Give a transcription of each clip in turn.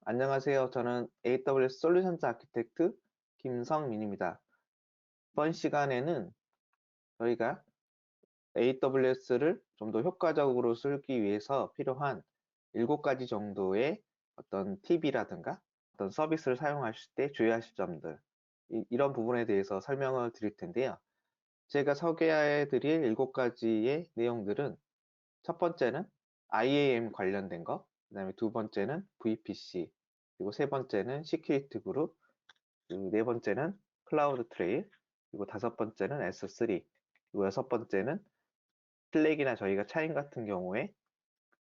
안녕하세요. 저는 AWS 솔루션스 아키텍트 김성민입니다. 이번 시간에는 저희가 AWS를 좀 더 효과적으로 쓰기 위해서 필요한 7가지 정도의 어떤 팁이라든가 어떤 서비스를 사용하실 때 주의하실 점들, 이런 부분에 대해서 설명을 드릴 텐데요. 제가 소개해 드릴 7가지의 내용들은 첫 번째는 IAM 관련된 거, 그다음에 두 번째는 VPC, 그리고 세 번째는 시큐리티 그룹, 그리고 네 번째는 클라우드 트레일, 그리고 다섯 번째는 S3, 그리고 여섯 번째는 슬랙이나 저희가 차임 같은 경우에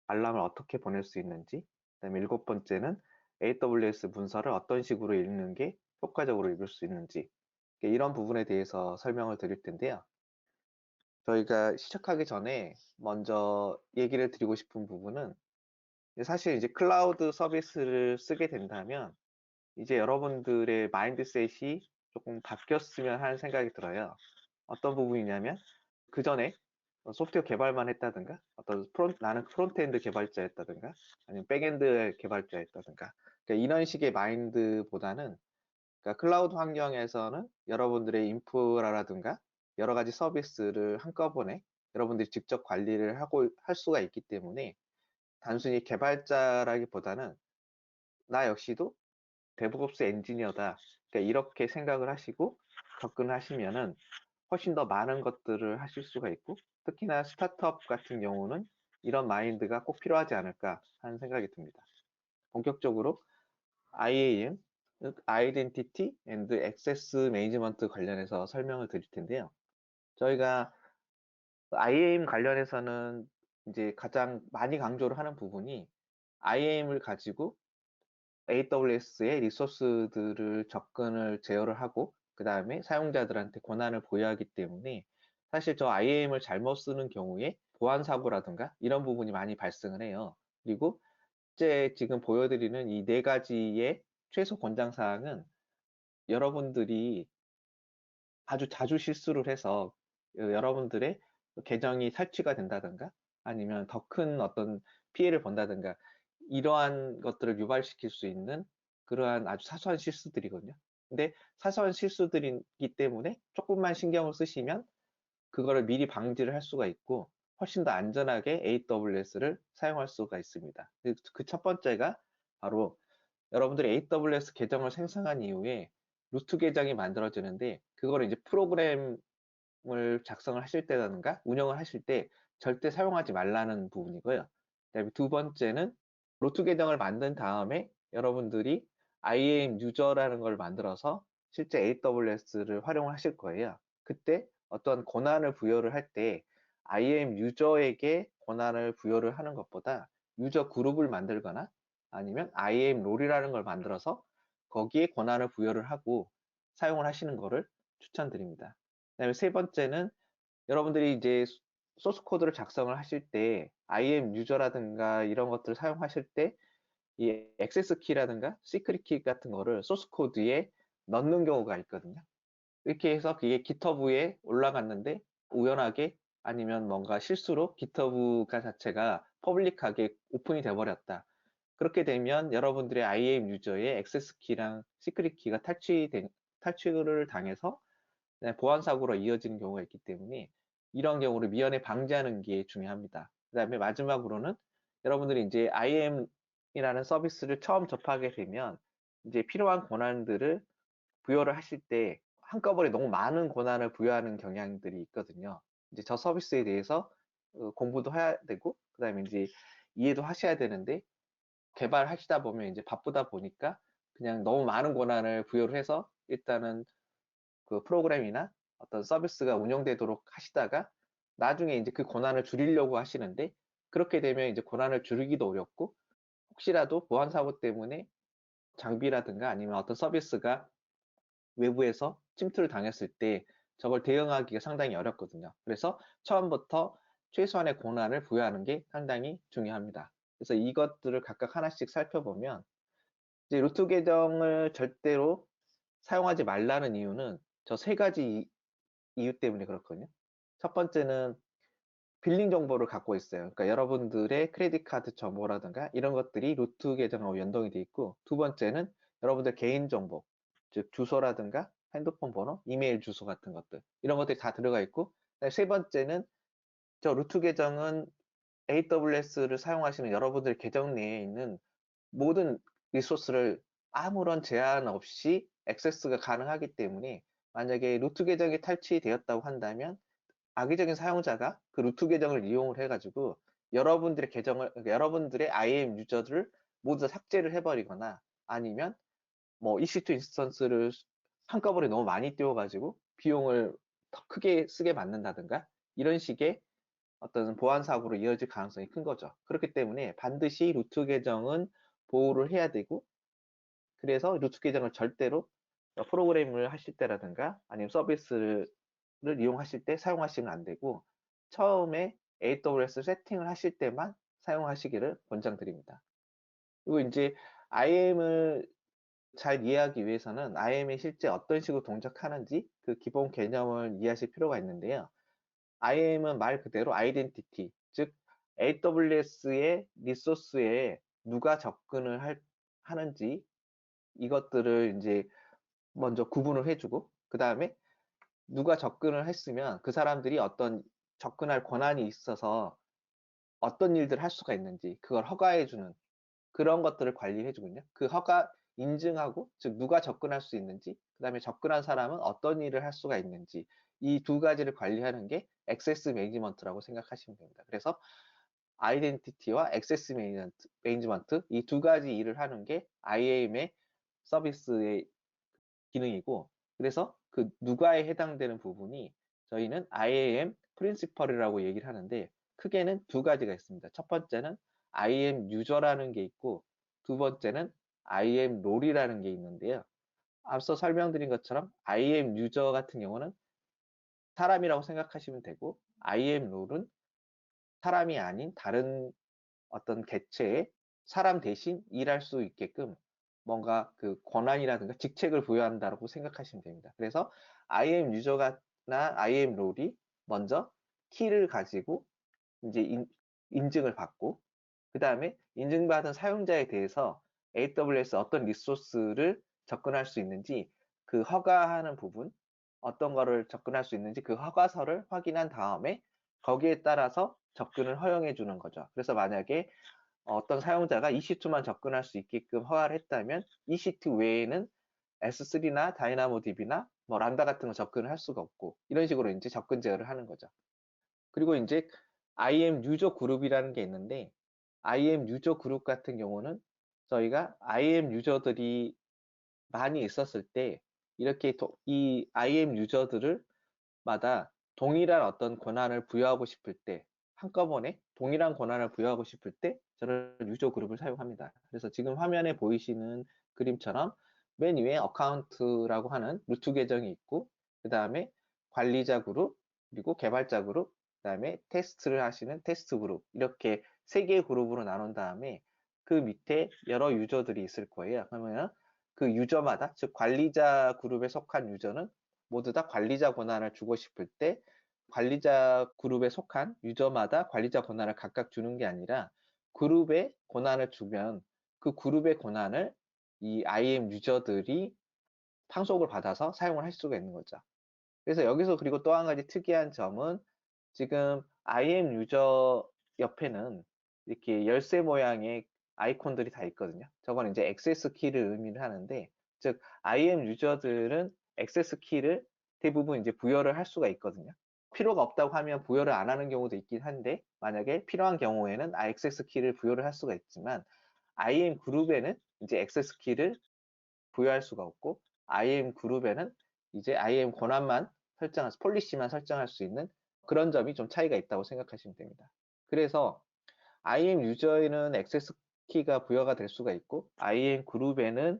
알람을 어떻게 보낼 수 있는지, 그다음에 일곱 번째는 AWS 문서를 어떤 식으로 읽는 게 효과적으로 읽을 수 있는지, 이런 부분에 대해서 설명을 드릴 텐데요. 저희가 시작하기 전에 먼저 얘기를 드리고 싶은 부분은, 사실 이제 클라우드 서비스를 쓰게 된다면 이제 여러분들의 마인드셋이 조금 바뀌었으면 하는 생각이 들어요. 어떤 부분이냐면, 그 전에 소프트웨어 개발만 했다든가, 나는 프론트엔드 개발자였다든가, 아니면 백엔드 개발자였다든가, 그러니까 이런 식의 마인드보다는, 그러니까 클라우드 환경에서는 여러분들의 인프라라든가 여러 가지 서비스를 한꺼번에 여러분들이 직접 관리를 하고 할 수가 있기 때문에, 단순히 개발자라기보다는 나 역시도 데브옵스 엔지니어다, 그러니까 이렇게 생각을 하시고 접근을 하시면은 훨씬 더 많은 것들을 하실 수가 있고, 특히나 스타트업 같은 경우는 이런 마인드가 꼭 필요하지 않을까 하는 생각이 듭니다. 본격적으로 IAM, 즉 Identity and Access Management 관련해서 설명을 드릴 텐데요. 저희가 IAM 관련해서는 이제 가장 많이 강조를 하는 부분이, IAM을 가지고 AWS의 리소스들을 접근을 제어를 하고 그 다음에 사용자들한테 권한을 부여하기 때문에, 사실 저 IAM을 잘못 쓰는 경우에 보안 사고라든가 이런 부분이 많이 발생을 해요. 그리고 실제 지금 보여드리는 이 네 가지의 최소 권장 사항은 여러분들이 아주 자주 실수를 해서 여러분들의 계정이 탈취가 된다든가 아니면 더 큰 어떤 피해를 본다든가, 이러한 것들을 유발시킬 수 있는 그러한 아주 사소한 실수들이거든요. 근데 사소한 실수들이기 때문에 조금만 신경을 쓰시면 그거를 미리 방지를 할 수가 있고 훨씬 더 안전하게 AWS를 사용할 수가 있습니다. 그 첫 번째가 바로, 여러분들이 AWS 계정을 생성한 이후에 루트 계정이 만들어지는데, 그거를 이제 프로그램을 작성을 하실 때라든가 운영을 하실 때 절대 사용하지 말라는 부분이고요. 그다음에 두 번째는, 루트 계정을 만든 다음에 여러분들이 IAM 유저라는 걸 만들어서 실제 AWS를 활용을 하실 거예요. 그때 어떤 권한을 부여를 할 때 IAM 유저에게 권한을 부여를 하는 것보다 유저 그룹을 만들거나 아니면 IAM 롤이라는 걸 만들어서 거기에 권한을 부여를 하고 사용을 하시는 거를 추천드립니다. 그다음에 세 번째는, 여러분들이 이제 소스 코드를 작성을 하실 때 IAM 유저라든가 이런 것들을 사용하실 때 이 액세스 키라든가 시크릿 키 같은 거를 소스 코드에 넣는 경우가 있거든요. 이렇게 해서 그게 GitHub에 올라갔는데 우연하게 아니면 뭔가 실수로 GitHub가 자체가 퍼블릭하게 오픈이 돼 버렸다. 그렇게 되면 여러분들의 IAM 유저의 액세스 키랑 시크릿 키가 탈취를 당해서 보안 사고로 이어지는 경우가 있기 때문에, 이런 경우를 미연에 방지하는 게 중요합니다. 그다음에 마지막으로는, 여러분들이 이제 IAM이라는 서비스를 처음 접하게 되면 이제 필요한 권한들을 부여를 하실 때 한꺼번에 너무 많은 권한을 부여하는 경향들이 있거든요. 이제 저 서비스에 대해서 공부도 해야 되고 그다음에 이제 이해도 하셔야 되는데, 개발하시다 보면 이제 바쁘다 보니까 그냥 너무 많은 권한을 부여를 해서 일단은 그 프로그램이나 어떤 서비스가 운영되도록 하시다가 나중에 이제 그 권한을 줄이려고 하시는데, 그렇게 되면 이제 권한을 줄이기도 어렵고 혹시라도 보안 사고 때문에 장비라든가 아니면 어떤 서비스가 외부에서 침투를 당했을 때 저걸 대응하기가 상당히 어렵거든요. 그래서 처음부터 최소한의 권한을 부여하는 게 상당히 중요합니다. 그래서 이것들을 각각 하나씩 살펴보면, 이제 루트 계정을 절대로 사용하지 말라는 이유는 저 세 가지 이유 때문에 그렇거든요. 첫 번째는 빌링 정보를 갖고 있어요. 그러니까 여러분들의 크레딧 카드 정보라든가 이런 것들이 루트 계정하고 연동이 돼 있고, 두 번째는 여러분들 개인 정보, 즉 주소라든가 핸드폰 번호, 이메일 주소 같은 것들, 이런 것들이 다 들어가 있고, 세 번째는 저 루트 계정은 AWS를 사용하시는 여러분들 계정 내에 있는 모든 리소스를 아무런 제한 없이 액세스가 가능하기 때문에, 만약에 루트 계정이 탈취되었다고 한다면 악의적인 사용자가 그 루트 계정을 이용을 해가지고 여러분들의 계정을, 그러니까 여러분들의 IAM 유저들을 모두 다 삭제를 해버리거나, 아니면 뭐 EC2 인스턴스를 한꺼번에 너무 많이 띄워가지고 비용을 더 크게 쓰게 만든다든가, 이런 식의 어떤 보안 사고로 이어질 가능성이 큰 거죠. 그렇기 때문에 반드시 루트 계정은 보호를 해야 되고, 그래서 루트 계정을 절대로 프로그램을 하실 때라든가 아니면 서비스를 이용하실 때 사용하시면 안 되고, 처음에 AWS 세팅을 하실 때만 사용하시기를 권장드립니다. 그리고 이제 IAM을 잘 이해하기 위해서는 IAM이 실제 어떤 식으로 동작하는지 그 기본 개념을 이해하실 필요가 있는데요. IAM은 말 그대로 아이덴티티, 즉 AWS의 리소스에 누가 접근을 하는지, 이것들을 이제 먼저 구분을 해주고, 그 다음에 누가 접근을 했으면 그 사람들이 어떤 접근할 권한이 있어서 어떤 일들을 할 수가 있는지 그걸 허가해주는 그런 것들을 관리해주거든요. 그 허가 인증하고, 즉 누가 접근할 수 있는지, 그 다음에 접근한 사람은 어떤 일을 할 수가 있는지, 이 두 가지를 관리하는 게 액세스 매니지먼트라고 생각하시면 됩니다. 그래서 아이덴티티와 액세스 매니지먼트, 이 두 가지 일을 하는 게 IAM의 서비스의 기능이고, 그래서 그 누가에 해당되는 부분이 저희는 IAM 프린시펄이라고 얘기를 하는데, 크게는 두 가지가 있습니다. 첫 번째는 IAM 유저라는 게 있고, 두 번째는 IAM 롤이라는 게 있는데요. 앞서 설명드린 것처럼 IAM 유저 같은 경우는 사람이라고 생각하시면 되고, IAM 롤은 사람이 아닌 다른 어떤 개체에 사람 대신 일할 수 있게끔 뭔가 그 권한이라든가 직책을 부여한다고 생각하시면 됩니다. 그래서 IAM 유저나 IAM 롤이 먼저 키를 가지고 이제 인증을 받고, 그 다음에 인증받은 사용자에 대해서 AWS 어떤 리소스를 접근할 수 있는지 그 허가하는 부분, 어떤 거를 접근할 수 있는지 그 허가서를 확인한 다음에 거기에 따라서 접근을 허용해 주는 거죠. 그래서 만약에 어떤 사용자가 EC2만 접근할 수 있게끔 허가를 했다면 EC2 외에는 S3나 다이나모DB나 뭐 람다 같은 거 접근을 할 수가 없고, 이런 식으로 이제 접근 제어를 하는 거죠. 그리고 이제 IAM 유저 그룹이라는 게 있는데, IAM 유저 그룹 같은 경우는 저희가 IAM 유저들이 많이 있었을 때 이렇게 이 IAM 유저들을 마다 동일한 어떤 권한을 부여하고 싶을 때, 한꺼번에 동일한 권한을 부여하고 싶을 때 저는 유저 그룹을 사용합니다. 그래서 지금 화면에 보이시는 그림처럼 맨 위에 어카운트라고 하는 루트 계정이 있고, 그 다음에 관리자 그룹, 그리고 개발자 그룹, 그 다음에 테스트를 하시는 테스트 그룹, 이렇게 세 개의 그룹으로 나눈 다음에 그 밑에 여러 유저들이 있을 거예요. 그러면 그 유저마다, 즉 관리자 그룹에 속한 유저는 모두 다 관리자 권한을 주고 싶을 때 관리자 그룹에 속한 유저마다 관리자 권한을 각각 주는 게 아니라, 그룹에 권한을 주면 그 그룹의 권한을 이 IAM 유저들이 상속을 받아서 사용을 할 수가 있는 거죠. 그래서 여기서 그리고 또 한 가지 특이한 점은, 지금 IAM 유저 옆에는 이렇게 열쇠 모양의 아이콘들이 다 있거든요. 저건 이제 액세스 키를 의미를 하는데, 즉 IAM 유저들은 액세스 키를 대부분 이제 부여를 할 수가 있거든요. 필요가 없다고 하면 부여를 안 하는 경우도 있긴 한데, 만약에 필요한 경우에는 액세스 키를 부여를 할 수가 있지만, IAM 그룹에는 이제 액세스 키를 부여할 수가 없고, IAM 그룹에는 이제 IAM 권한만 설정할, 폴리시만 설정할 수 있는 그런 점이 좀 차이가 있다고 생각하시면 됩니다. 그래서 IAM 유저에는 액세스 키가 부여가 될 수가 있고, IAM 그룹에는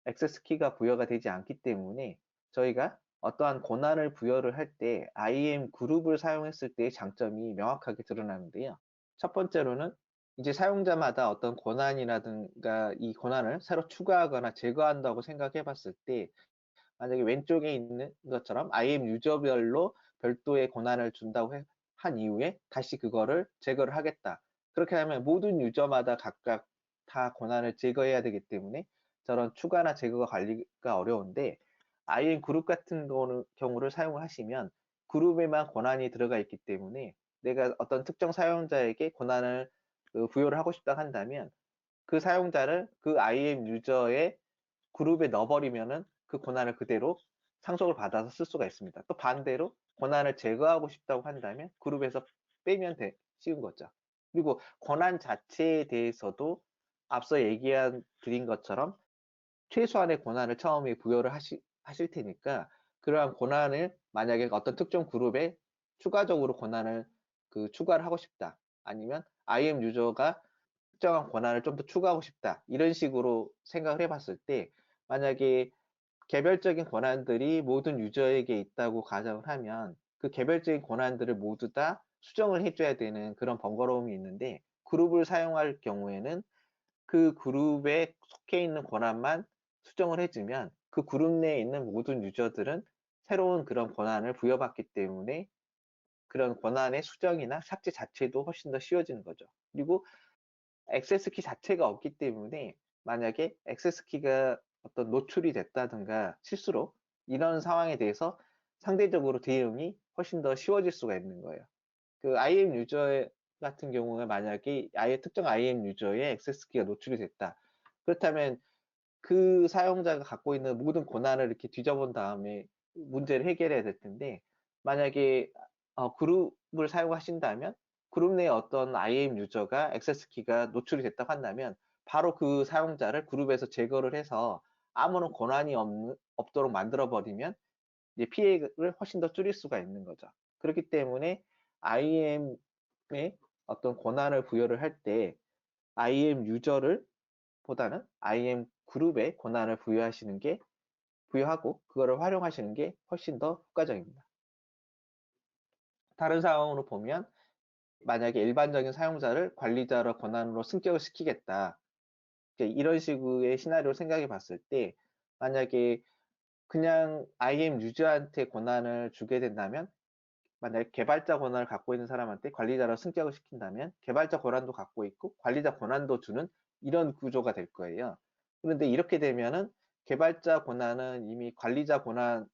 액세스 키가 부여가 되지 않기 때문에 저희가 어떠한 권한을 부여를 할 때 IAM 그룹을 사용했을 때의 장점이 명확하게 드러나는데요. 첫 번째로는 이제 사용자마다 어떤 권한이라든가 이 권한을 새로 추가하거나 제거한다고 생각해 봤을 때, 만약에 왼쪽에 있는 것처럼 IAM 유저별로 별도의 권한을 준다고 한 이후에 다시 그거를 제거를 하겠다. 그렇게 하면 모든 유저마다 각각 다 권한을 제거해야 되기 때문에 저런 추가나 제거 관리가 어려운데, IAM 그룹 같은 경우를 사용을 하시면 그룹에만 권한이 들어가 있기 때문에 내가 어떤 특정 사용자에게 권한을 부여를 하고 싶다 한다면 그 사용자를 그 IAM 유저의 그룹에 넣어버리면은 그 권한을 그대로 상속을 받아서 쓸 수가 있습니다. 또 반대로 권한을 제거하고 싶다고 한다면 그룹에서 빼면 쉬운 거죠. 그리고 권한 자체에 대해서도 앞서 드린 것처럼 최소한의 권한을 처음에 부여를 하실 테니까, 그러한 권한을 만약에 어떤 특정 그룹에 추가적으로 권한을 추가를 하고 싶다, 아니면 IM 유저가 특정한 권한을 좀 더 추가하고 싶다, 이런 식으로 생각을 해봤을 때, 만약에 개별적인 권한들이 모든 유저에게 있다고 가정을 하면 그 개별적인 권한들을 모두 다 수정을 해줘야 되는 그런 번거로움이 있는데, 그룹을 사용할 경우에는 그 그룹에 속해 있는 권한만 수정을 해주면 그 그룹 내에 있는 모든 유저들은 새로운 그런 권한을 부여받기 때문에 그런 권한의 수정이나 삭제 자체도 훨씬 더 쉬워지는 거죠. 그리고 액세스 키 자체가 없기 때문에 만약에 액세스 키가 어떤 노출이 됐다든가 실수로, 이런 상황에 대해서 상대적으로 대응이 훨씬 더 쉬워질 수가 있는 거예요. 그 IAM 유저 같은 경우에 만약에 아예 특정 IAM 유저의 액세스 키가 노출이 됐다. 그렇다면 그 사용자가 갖고 있는 모든 권한을 이렇게 뒤져본 다음에 문제를 해결해야 될 텐데, 만약에 그룹을 사용하신다면 그룹 내에 어떤 IAM 유저가 액세스 키가 노출이 됐다고 한다면 바로 그 사용자를 그룹에서 제거를 해서 아무런 권한이 없도록 만들어 버리면 이제 피해를 훨씬 더 줄일 수가 있는 거죠. 그렇기 때문에 IAM에 어떤 권한을 부여를 할 때 IAM 유저를 보다는 IAM 그룹에 권한을 부여하고 그거를 활용하시는 게 훨씬 더 효과적입니다. 다른 상황으로 보면, 만약에 일반적인 사용자를 관리자로 권한으로 승격을 시키겠다, 이런 식의 시나리오를 생각해 봤을 때, 만약에 그냥 IAM 유저한테 권한을 주게 된다면, 만약에 개발자 권한을 갖고 있는 사람한테 관리자로 승격을 시킨다면 개발자 권한도 갖고 있고 관리자 권한도 주는 이런 구조가 될 거예요. 그런데 이렇게 되면은 개발자 권한은 이미 관리자 권한에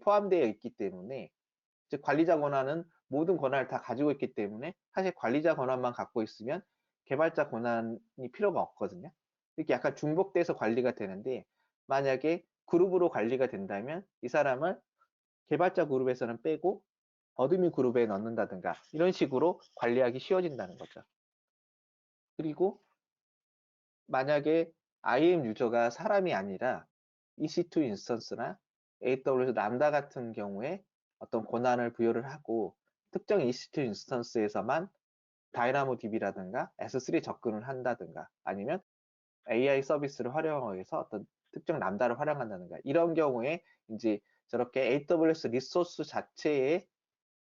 포함되어 있기 때문에, 즉 관리자 권한은 모든 권한을 다 가지고 있기 때문에 사실 관리자 권한만 갖고 있으면 개발자 권한이 필요가 없거든요. 이렇게 약간 중복돼서 관리가 되는데, 만약에 그룹으로 관리가 된다면 이 사람을 개발자 그룹에서는 빼고 어드민 그룹에 넣는다든가 이런 식으로 관리하기 쉬워진다는 거죠. 그리고 만약에 IAM 유저가 사람이 아니라 EC2 인스턴스나 AWS 람다 같은 경우에 어떤 권한을 부여를 하고 특정 EC2 인스턴스에서만 다이나모DB라든가 S3 접근을 한다든가, 아니면 AI 서비스를 활용해서 어떤 특정 람다를 활용한다든가, 이런 경우에 이제 저렇게 AWS 리소스 자체에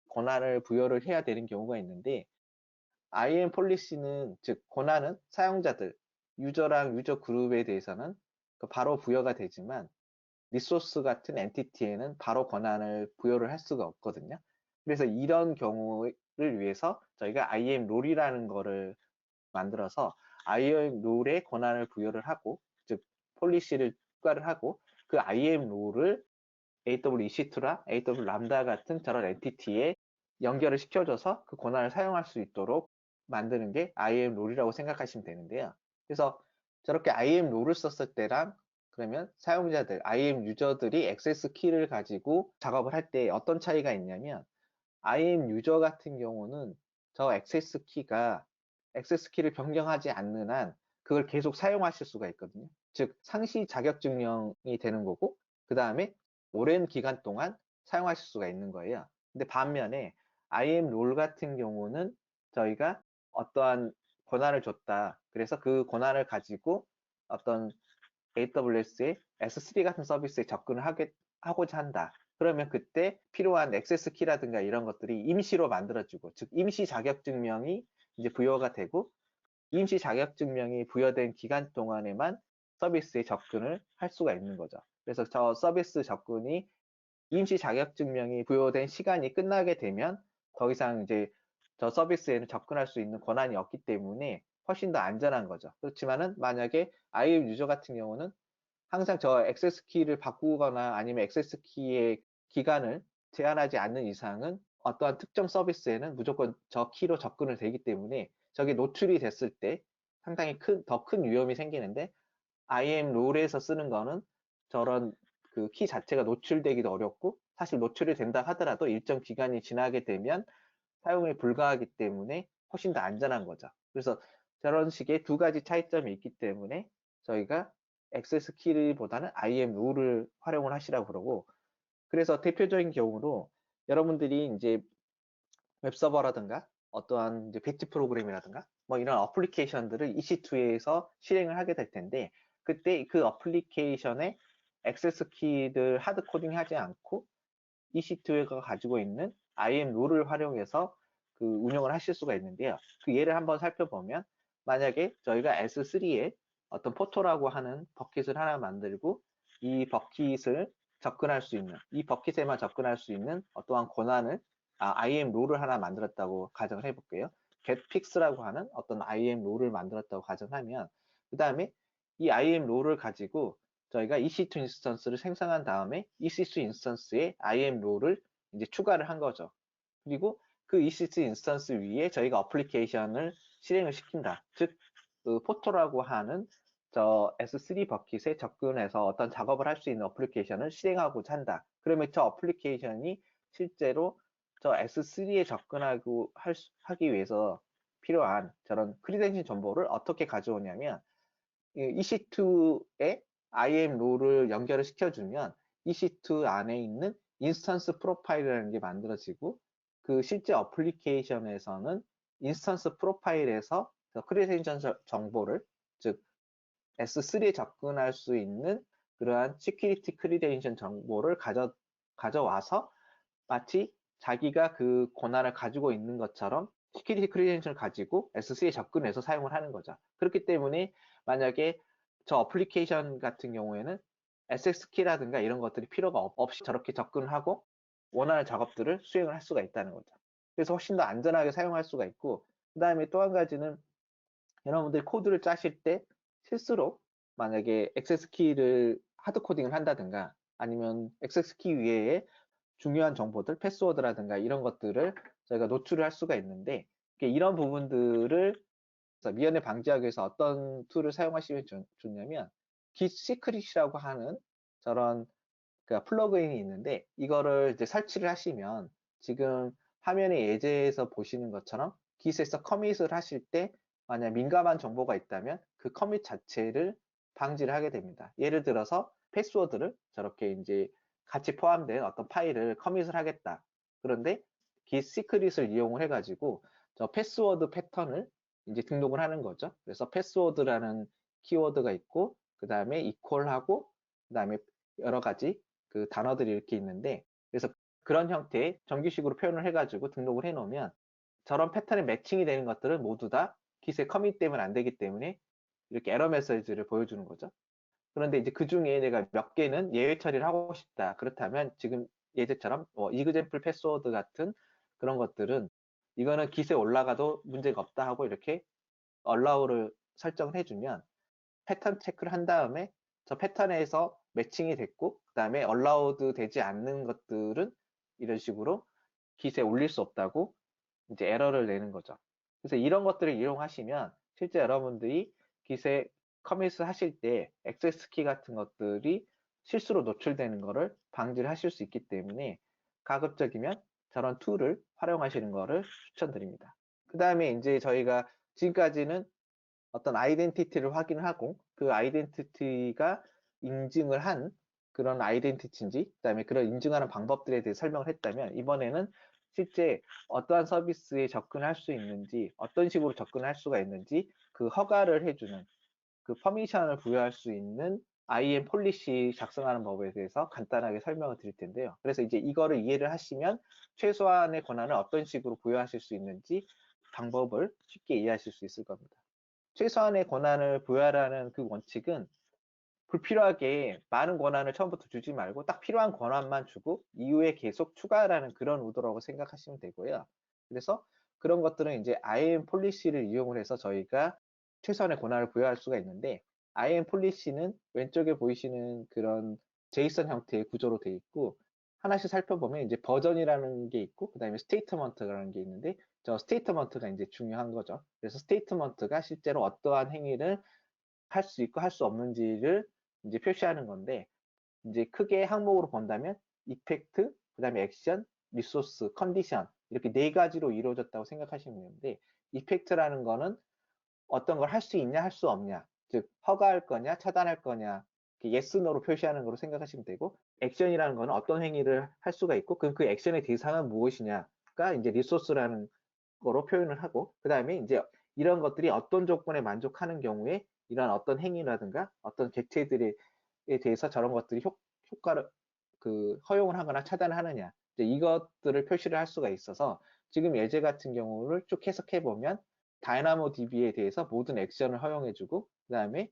권한을 부여를 해야 되는 경우가 있는데, IAM 폴리시는, 즉 권한은 사용자들, 유저랑 유저 그룹에 대해서는 바로 부여가 되지만 리소스 같은 엔티티에는 바로 권한을 부여를 할 수가 없거든요. 그래서 이런 경우를 위해서 저희가 IAM 롤이라는 거를 만들어서 IAM 롤에 권한을 부여를 하고, 즉 폴리시를 추가를 하고, 그 IAM 롤을 AWS EC2랑 AWS 람다 같은 저런 엔티티에 연결을 시켜줘서 그 권한을 사용할 수 있도록 만드는 게 IAM 롤이라고 생각하시면 되는데요. 그래서 저렇게 IAM 롤을 썼을 때랑, 그러면 사용자들, IAM 유저들이 액세스 키를 가지고 작업을 할 때 어떤 차이가 있냐면, IAM 유저 같은 경우는 저 액세스 키를 변경하지 않는 한 그걸 계속 사용하실 수가 있거든요. 즉 상시 자격 증명이 되는 거고, 그 다음에 오랜 기간 동안 사용하실 수가 있는 거예요. 근데 반면에 IAM 롤 같은 경우는 저희가 어떠한 권한을 줬다, 그래서 그 권한을 가지고 어떤 AWS의 S3 같은 서비스에 접근을 하고자 한다. 그러면 그때 필요한 액세스 키라든가 이런 것들이 임시로 만들어지고, 즉 임시 자격증명이 이제 부여가 되고, 임시 자격증명이 부여된 기간 동안에만 서비스에 접근을 할 수가 있는 거죠. 그래서 저 서비스 접근이 임시 자격증명이 부여된 시간이 끝나게 되면 더 이상 이제 저 서비스에는 접근할 수 있는 권한이 없기 때문에 훨씬 더 안전한 거죠. 그렇지만은 만약에 IAM 유저 같은 경우는 항상 저 액세스 키를 바꾸거나 아니면 액세스 키의 기간을 제한하지 않는 이상은 어떠한 특정 서비스에는 무조건 저 키로 접근을 되기 때문에 저게 노출이 됐을 때 상당히 더 큰 위험이 생기는데, IAM 롤에서 쓰는 거는 저런 그 키 자체가 노출되기도 어렵고, 사실 노출이 된다 하더라도 일정 기간이 지나게 되면 사용이 불가하기 때문에 훨씬 더 안전한 거죠. 그래서 저런 식의 두 가지 차이점이 있기 때문에 저희가 액세스 키보다는 IAM 룰을 활용을 하시라고 그러고, 그래서 대표적인 경우로 여러분들이 이제 웹서버라든가 어떠한 이제 배치 프로그램이라든가 뭐 이런 어플리케이션들을 EC2에서 실행을 하게 될 텐데, 그때 그 어플리케이션의 액세스 키를 하드 코딩 하지 않고 EC2가 가지고 있는 IAM 룰을 활용해서 그 운영을 하실 수가 있는데요. 그 예를 한번 살펴보면, 만약에 저희가 S3에 어떤 포토라고 하는 버킷을 하나 만들고 이 버킷을 접근할 수 있는, 이 버킷에만 접근할 수 있는 어떠한 권한을 IAM 룰을 하나 만들었다고 가정을 해볼게요. getFix라고 하는 어떤 IAM 룰을 만들었다고 가정하면, 그 다음에 이 IAM 룰을 가지고 저희가 EC2 인스턴스를 생성한 다음에 EC2 인스턴스에 IAM 롤을 이제 추가를 한 거죠. 그리고 그 EC2 인스턴스 위에 저희가 어플리케이션을 실행을 시킨다. 즉, 그 포토라고 하는 저 S3 버킷에 접근해서 어떤 작업을 할 수 있는 어플리케이션을 실행하고자 한다. 그러면 저 어플리케이션이 실제로 저 S3에 접근하고 하기 위해서 필요한 저런 크리덴셜 정보를 어떻게 가져오냐면, EC2에 IAM 롤을 연결을 시켜주면 EC2 안에 있는 인스턴스 프로파일이라는 게 만들어지고, 그 실제 어플리케이션에서는 인스턴스 프로파일에서 크리덴셜 정보를, 즉 S3에 접근할 수 있는 그러한 시큐리티 크리덴셜 정보를 가져와서 마치 자기가 그 권한을 가지고 있는 것처럼 시큐리티 크리덴셜을 가지고 S3에 접근해서 사용을 하는 거죠. 그렇기 때문에 만약에 저 어플리케이션 같은 경우에는 SX키라든가 이런 것들이 필요가 없이 저렇게 접근하고 원하는 작업들을 수행을 할 수가 있다는 거죠. 그래서 훨씬 더 안전하게 사용할 수가 있고, 그 다음에 또 한 가지는 여러분들이 코드를 짜실 때 실수로 만약에 XS키를 하드 코딩을 한다든가 아니면 XS키 위에 중요한 정보들, 패스워드라든가 이런 것들을 저희가 노출을 할 수가 있는데, 이런 부분들을 미연에 방지하기 위해서 어떤 툴을 사용하시면 좋냐면, Git Secret이라고 하는 저런 그 플러그인이 있는데, 이거를 이제 설치를 하시면 지금 화면에 예제에서 보시는 것처럼 Git에서 커밋을 하실 때 만약 민감한 정보가 있다면 그 커밋 자체를 방지를 하게 됩니다. 예를 들어서 패스워드를 저렇게 이제 같이 포함된 어떤 파일을 커밋을 하겠다. 그런데 Git Secret을 이용을 해가지고 저 패스워드 패턴을 이제 등록을 하는 거죠. 그래서 패스워드라는 키워드가 있고, 그 다음에 이퀄하고, 그 다음에 여러 가지 그 단어들이 이렇게 있는데, 그래서 그런 형태의 정규식으로 표현을 해가지고 등록을 해놓으면 저런 패턴에 매칭이 되는 것들은 모두 다 Git에 커밋되면 안 되기 때문에 이렇게 에러 메시지를 보여주는 거죠. 그런데 이제 그 중에 내가 몇 개는 예외 처리를 하고 싶다. 그렇다면 지금 예제처럼 example 패스워드 같은 그런 것들은 이거는 Git에 올라가도 문제가 없다 하고 이렇게 allow를 설정을 해주면 패턴 체크를 한 다음에 저 패턴에서 매칭이 됐고, 그 다음에 allowed 되지 않는 것들은 이런 식으로 Git에 올릴 수 없다고 이제 에러를 내는 거죠. 그래서 이런 것들을 이용하시면 실제 여러분들이 Git에 커밋을 하실 때 액세스 키 같은 것들이 실수로 노출되는 것을 방지를 하실 수 있기 때문에 가급적이면 저런 툴을 활용하시는 것을 추천드립니다. 그 다음에 이제 저희가 지금까지는 어떤 아이덴티티를 확인하고 그 아이덴티티가 인증을 한 그런 아이덴티티인지, 그다음에 그런 인증하는 방법들에 대해 설명을 했다면, 이번에는 실제 어떠한 서비스에 접근할 수 있는지, 어떤 식으로 접근할 수가 있는지 그 허가를 해주는, 그 퍼미션을 부여할 수 있는 IAM 폴리시 작성하는 법에 대해서 간단하게 설명을 드릴 텐데요. 그래서 이제 이거를 이해를 하시면 최소한의 권한을 어떤 식으로 부여하실 수 있는지 방법을 쉽게 이해하실 수 있을 겁니다. 최소한의 권한을 부여하라는 그 원칙은 불필요하게 많은 권한을 처음부터 주지 말고 딱 필요한 권한만 주고 이후에 계속 추가하라는 그런 의도라고 생각하시면 되고요. 그래서 그런 것들은 이제 IAM 폴리시를 이용을 해서 저희가 최소한의 권한을 부여할 수가 있는데, IAM 폴리시는 왼쪽에 보이시는 그런 제이슨 형태의 구조로 되어 있고, 하나씩 살펴보면 이제 버전이라는 게 있고, 그 다음에 스테이트먼트라는 게 있는데, 저 스테이트먼트가 이제 중요한 거죠. 그래서 스테이트먼트가 실제로 어떠한 행위를 할 수 있고 할 수 없는지를 이제 표시하는 건데, 이제 크게 항목으로 본다면 이펙트, 그 다음에 액션, 리소스, 컨디션, 이렇게 네 가지로 이루어졌다고 생각하시면 되는데, 이펙트라는 거는 어떤 걸 할 수 있냐 할 수 없냐, 즉 허가할 거냐 차단할 거냐, yes, no로 표시하는 거로 생각하시면 되고, 액션이라는 거는 어떤 행위를 할 수가 있고 그럼 그 액션의 대상은 무엇이냐가 이제 리소스라는 거로 표현을 하고, 그 다음에 이제 이런 것들이 어떤 조건에 만족하는 경우에 이런 어떤 행위라든가 어떤 객체들에 대해서 저런 것들이 효과를 허용을 하거나 차단을 하느냐, 이제 이것들을 표시를 할 수가 있어서, 지금 예제 같은 경우를 쭉 해석해 보면 다이나모DB에 대해서 모든 액션을 허용해주고, 그 다음에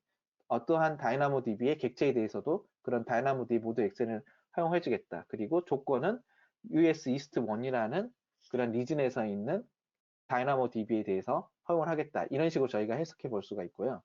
어떠한 다이나모DB의 객체에 대해서도 그런 다이나모DB 모든 액션을 허용해주겠다. 그리고 조건은 US 이스트 1이라는 그런 리즌에서 있는 다이나모DB에 대해서 허용을 하겠다. 이런 식으로 저희가 해석해 볼 수가 있고요.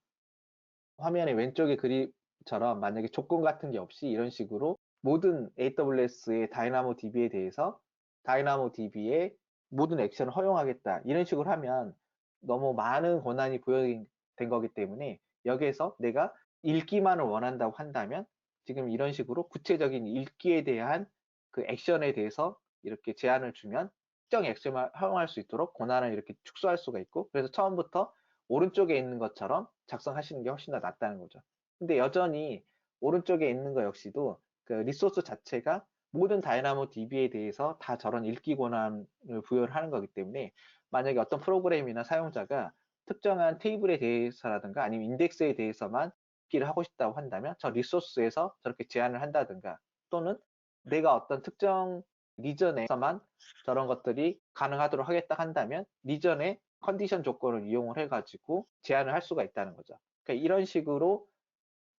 화면의 왼쪽의 그림처럼 만약에 조건 같은 게 없이 이런 식으로 모든 AWS의 다이나모DB에 대해서 다이나모DB의 모든 액션을 허용하겠다, 이런 식으로 하면 너무 많은 권한이 부여된 거기 때문에, 여기에서 내가 읽기만을 원한다고 한다면 지금 이런 식으로 구체적인 읽기에 대한 그 액션에 대해서 이렇게 제한을 주면 특정 액션을 허용할 수 있도록 권한을 이렇게 축소할 수가 있고, 그래서 처음부터 오른쪽에 있는 것처럼 작성하시는 게 훨씬 더 낫다는 거죠. 근데 여전히 오른쪽에 있는 거 역시도 그 리소스 자체가 모든 다이나모DB에 대해서 다 저런 읽기 권한을 부여를 하는 거기 때문에, 만약에 어떤 프로그램이나 사용자가 특정한 테이블에 대해서라든가 아니면 인덱스에 대해서만 읽기를 하고 싶다고 한다면 저 리소스에서 저렇게 제한을 한다든가, 또는 내가 어떤 특정 리전에서만 저런 것들이 가능하도록 하겠다 한다면 리전의 컨디션 조건을 이용을 해가지고 제한을 할 수가 있다는 거죠. 그러니까 이런 식으로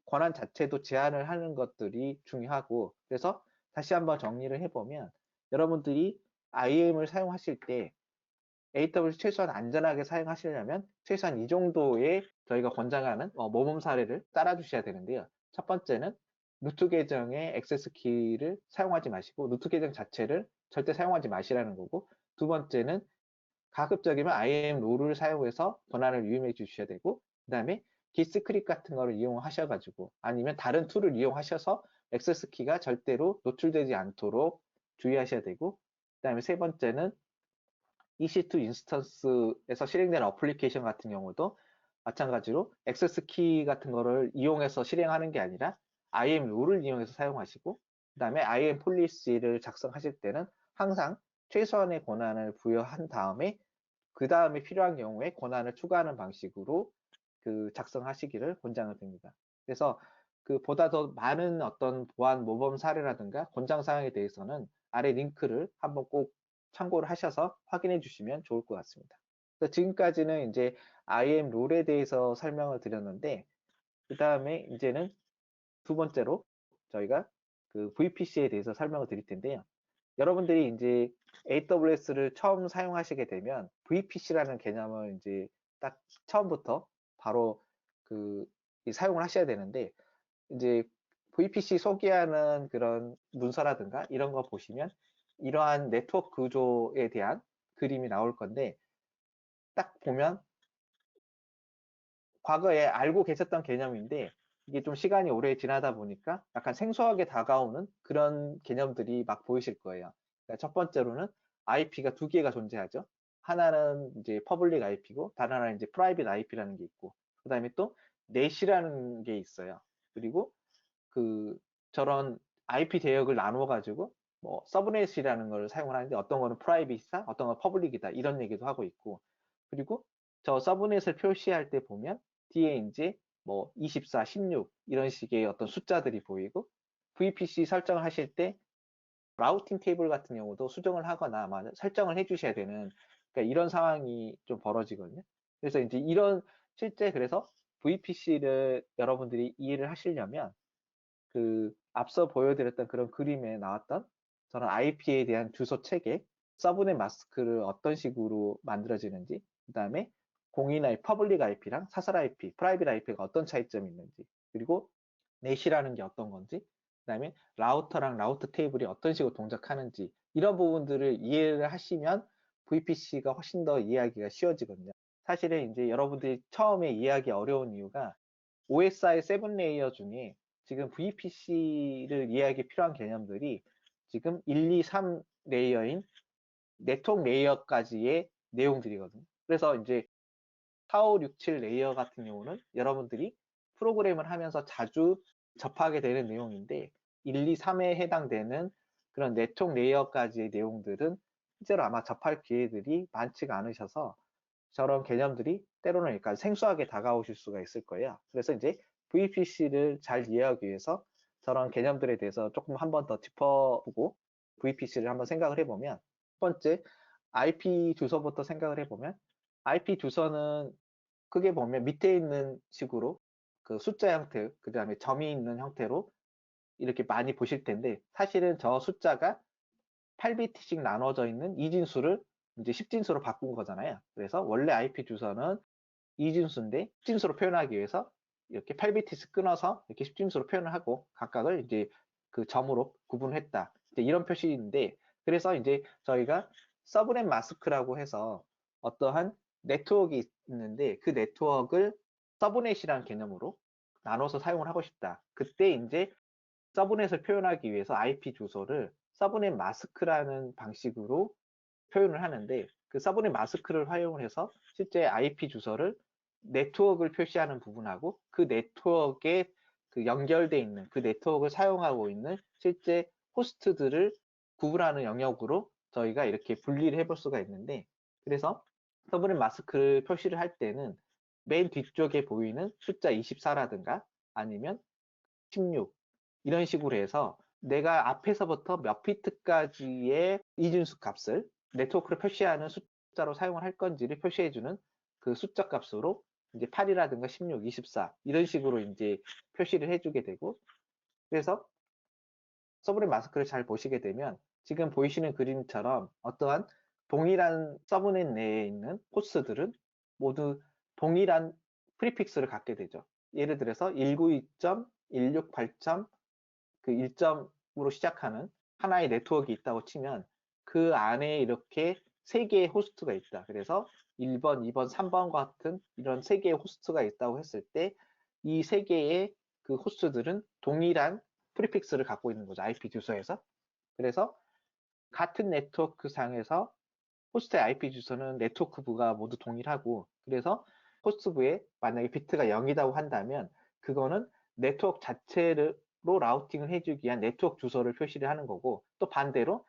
권한 자체도 제한을 하는 것들이 중요하고, 그래서 다시 한번 정리를 해보면, 여러분들이 IAM을 사용하실 때 AWS 최소한 안전하게 사용하시려면 최소한 이 정도의 저희가 권장하는 모범 사례를 따라 주셔야 되는데요. 첫 번째는 루트 계정의 액세스 키를 사용하지 마시고 루트 계정 자체를 절대 사용하지 마시라는 거고, 두 번째는 가급적이면 IAM 룰을 사용해서 권한을 유임해 주셔야 되고, 그 다음에 기스크립 같은 거를 이용하셔가지고 아니면 다른 툴을 이용하셔서 액세스 키가 절대로 노출되지 않도록 주의하셔야 되고, 그 다음에 세 번째는 EC2 인스턴스에서 실행되는 어플리케이션 같은 경우도 마찬가지로 액세스 키 같은 거를 이용해서 실행하는 게 아니라 IAM 룰을 이용해서 사용하시고, 그 다음에 IAM 폴리시를 작성하실 때는 항상 최소한의 권한을 부여한 다음에 그 다음에 필요한 경우에 권한을 추가하는 방식으로 작성하시기를 권장을 드립니다. 그래서 보다 더 많은 어떤 보안 모범 사례라든가 권장 사항에 대해서는 아래 링크를 한번 꼭 참고를 하셔서 확인해 주시면 좋을 것 같습니다. 지금까지는 이제 IAM 룰에 대해서 설명을 드렸는데, 그 다음에 이제는 두 번째로 저희가 VPC에 대해서 설명을 드릴 텐데요. 여러분들이 이제 AWS를 처음 사용하시게 되면 VPC라는 개념을 이제 딱 처음부터 바로 사용을 하셔야 되는데, 이제 VPC 소개하는 그런 문서라든가 이런 거 보시면 이러한 네트워크 구조에 대한 그림이 나올 건데, 딱 보면 과거에 알고 계셨던 개념인데 이게 좀 시간이 오래 지나다 보니까 약간 생소하게 다가오는 그런 개념들이 막 보이실 거예요. 그러니까 첫 번째로는 IP가 두 개가 존재하죠. 하나는 이제 퍼블릭 IP고 다른 하나는 이제 프라이빗 IP라는 게 있고, 그 다음에 또 넷이라는 게 있어요. 그리고 저런 IP 대역을 나누어 가지고 뭐 서브넷이라는 걸 사용을 하는데, 어떤 거는 프라이빗이다, 어떤 건 퍼블릭이다, 이런 얘기도 하고 있고, 그리고 저 서브넷을 표시할 때 보면 뒤에 이제 뭐 24, 16 이런 식의 어떤 숫자들이 보이고, VPC 설정을 하실 때 라우팅 테이블 같은 경우도 수정을 하거나 설정을 해 주셔야 되는, 그러니까 이런 상황이 좀 벌어지거든요. 그래서 이제 실제 그래서 VPC를 여러분들이 이해를 하시려면 앞서 보여드렸던 그런 그림에 나왔던 저런 IP에 대한 주소 체계, 서브넷 마스크를 어떤 식으로 만들어지는지, 그 다음에 공인IP, 퍼블릭 IP랑 사설 IP, 프라이빗 IP가 어떤 차이점이 있는지, 그리고 넷이라는 게 어떤 건지, 그 다음에 라우터랑 라우터 테이블이 어떤 식으로 동작하는지, 이런 부분들을 이해를 하시면 VPC가 훨씬 더 이해하기가 쉬워지거든요. 사실은 이제 여러분들이 처음에 이해하기 어려운 이유가 OSI 7레이어 중에 지금 VPC를 이해하기 필요한 개념들이 지금 1, 2, 3 레이어인 네트워크 레이어까지의 내용들이거든요. 그래서 이제 4, 5, 6, 7 레이어 같은 경우는 여러분들이 프로그램을 하면서 자주 접하게 되는 내용인데 1, 2, 3에 해당되는 그런 네트워크 레이어까지의 내용들은 실제로 아마 접할 기회들이 많지가 않으셔서 저런 개념들이 때로는 약간 생소하게 다가오실 수가 있을 거예요. 그래서 이제 VPC를 잘 이해하기 위해서 저런 개념들에 대해서 조금 한 번 더 짚어보고 VPC를 한번 생각을 해보면 첫 번째 IP 주소부터 생각을 해보면 IP 주소는 크게 보면 밑에 있는 식으로 그 숫자 형태, 그 다음에 점이 있는 형태로 이렇게 많이 보실 텐데 사실은 저 숫자가 8비트씩 나눠져 있는 이진수를 이제 10진수로 바꾼 거잖아요. 그래서 원래 IP 주소는 이진수인데 10진수로 표현하기 위해서 이렇게 8비트씩 끊어서 이렇게 10진수로 표현을 하고 각각을 이제 그 점으로 구분했다. 이제 이런 표시인데 그래서 이제 저희가 서브넷 마스크라고 해서 어떠한 네트워크가 있는데 그 네트워크를 서브넷이라는 개념으로 나눠서 사용을 하고 싶다. 그때 이제 서브넷을 표현하기 위해서 IP 주소를 서브넷 마스크라는 방식으로 표현을 하는데 그 서브넷 마스크를 활용을 해서 실제 IP 주소를 네트워크를 표시하는 부분하고 그 네트워크에 그 연결되어 있는 그 네트워크를 사용하고 있는 실제 호스트들을 구분하는 영역으로 저희가 이렇게 분리를 해볼 수가 있는데 그래서 서브넷 마스크를 표시를 할 때는 맨 뒤쪽에 보이는 숫자 24라든가 아니면 16 이런 식으로 해서 내가 앞에서부터 몇 비트까지의 이진수 값을 네트워크를 표시하는 숫자로 사용을 할 건지를 표시해주는 그 숫자 값으로 이제 8이라든가 16, 24 이런 식으로 이제 표시를 해주게 되고 그래서 서브넷 마스크를 잘 보시게 되면 지금 보이시는 그림처럼 어떠한 동일한 서브넷 내에 있는 호스트들은 모두 동일한 프리픽스를 갖게 되죠. 예를 들어서 192.168. 그 1점으로 시작하는 하나의 네트워크가 있다고 치면 그 안에 이렇게 3개의 호스트가 있다. 그래서 1번, 2번, 3번 같은 이런 3개의 호스트가 있다고 했을 때 이 3개의 그 호스트들은 동일한 프리픽스를 갖고 있는 거죠. IP 주소에서. 그래서 같은 네트워크 상에서 호스트의 IP 주소는 네트워크부가 모두 동일하고 그래서 호스트부에 만약에 비트가 0이라고 한다면 그거는 네트워크 자체로 라우팅을 해주기 위한 네트워크 주소를 표시를 하는 거고 또 반대로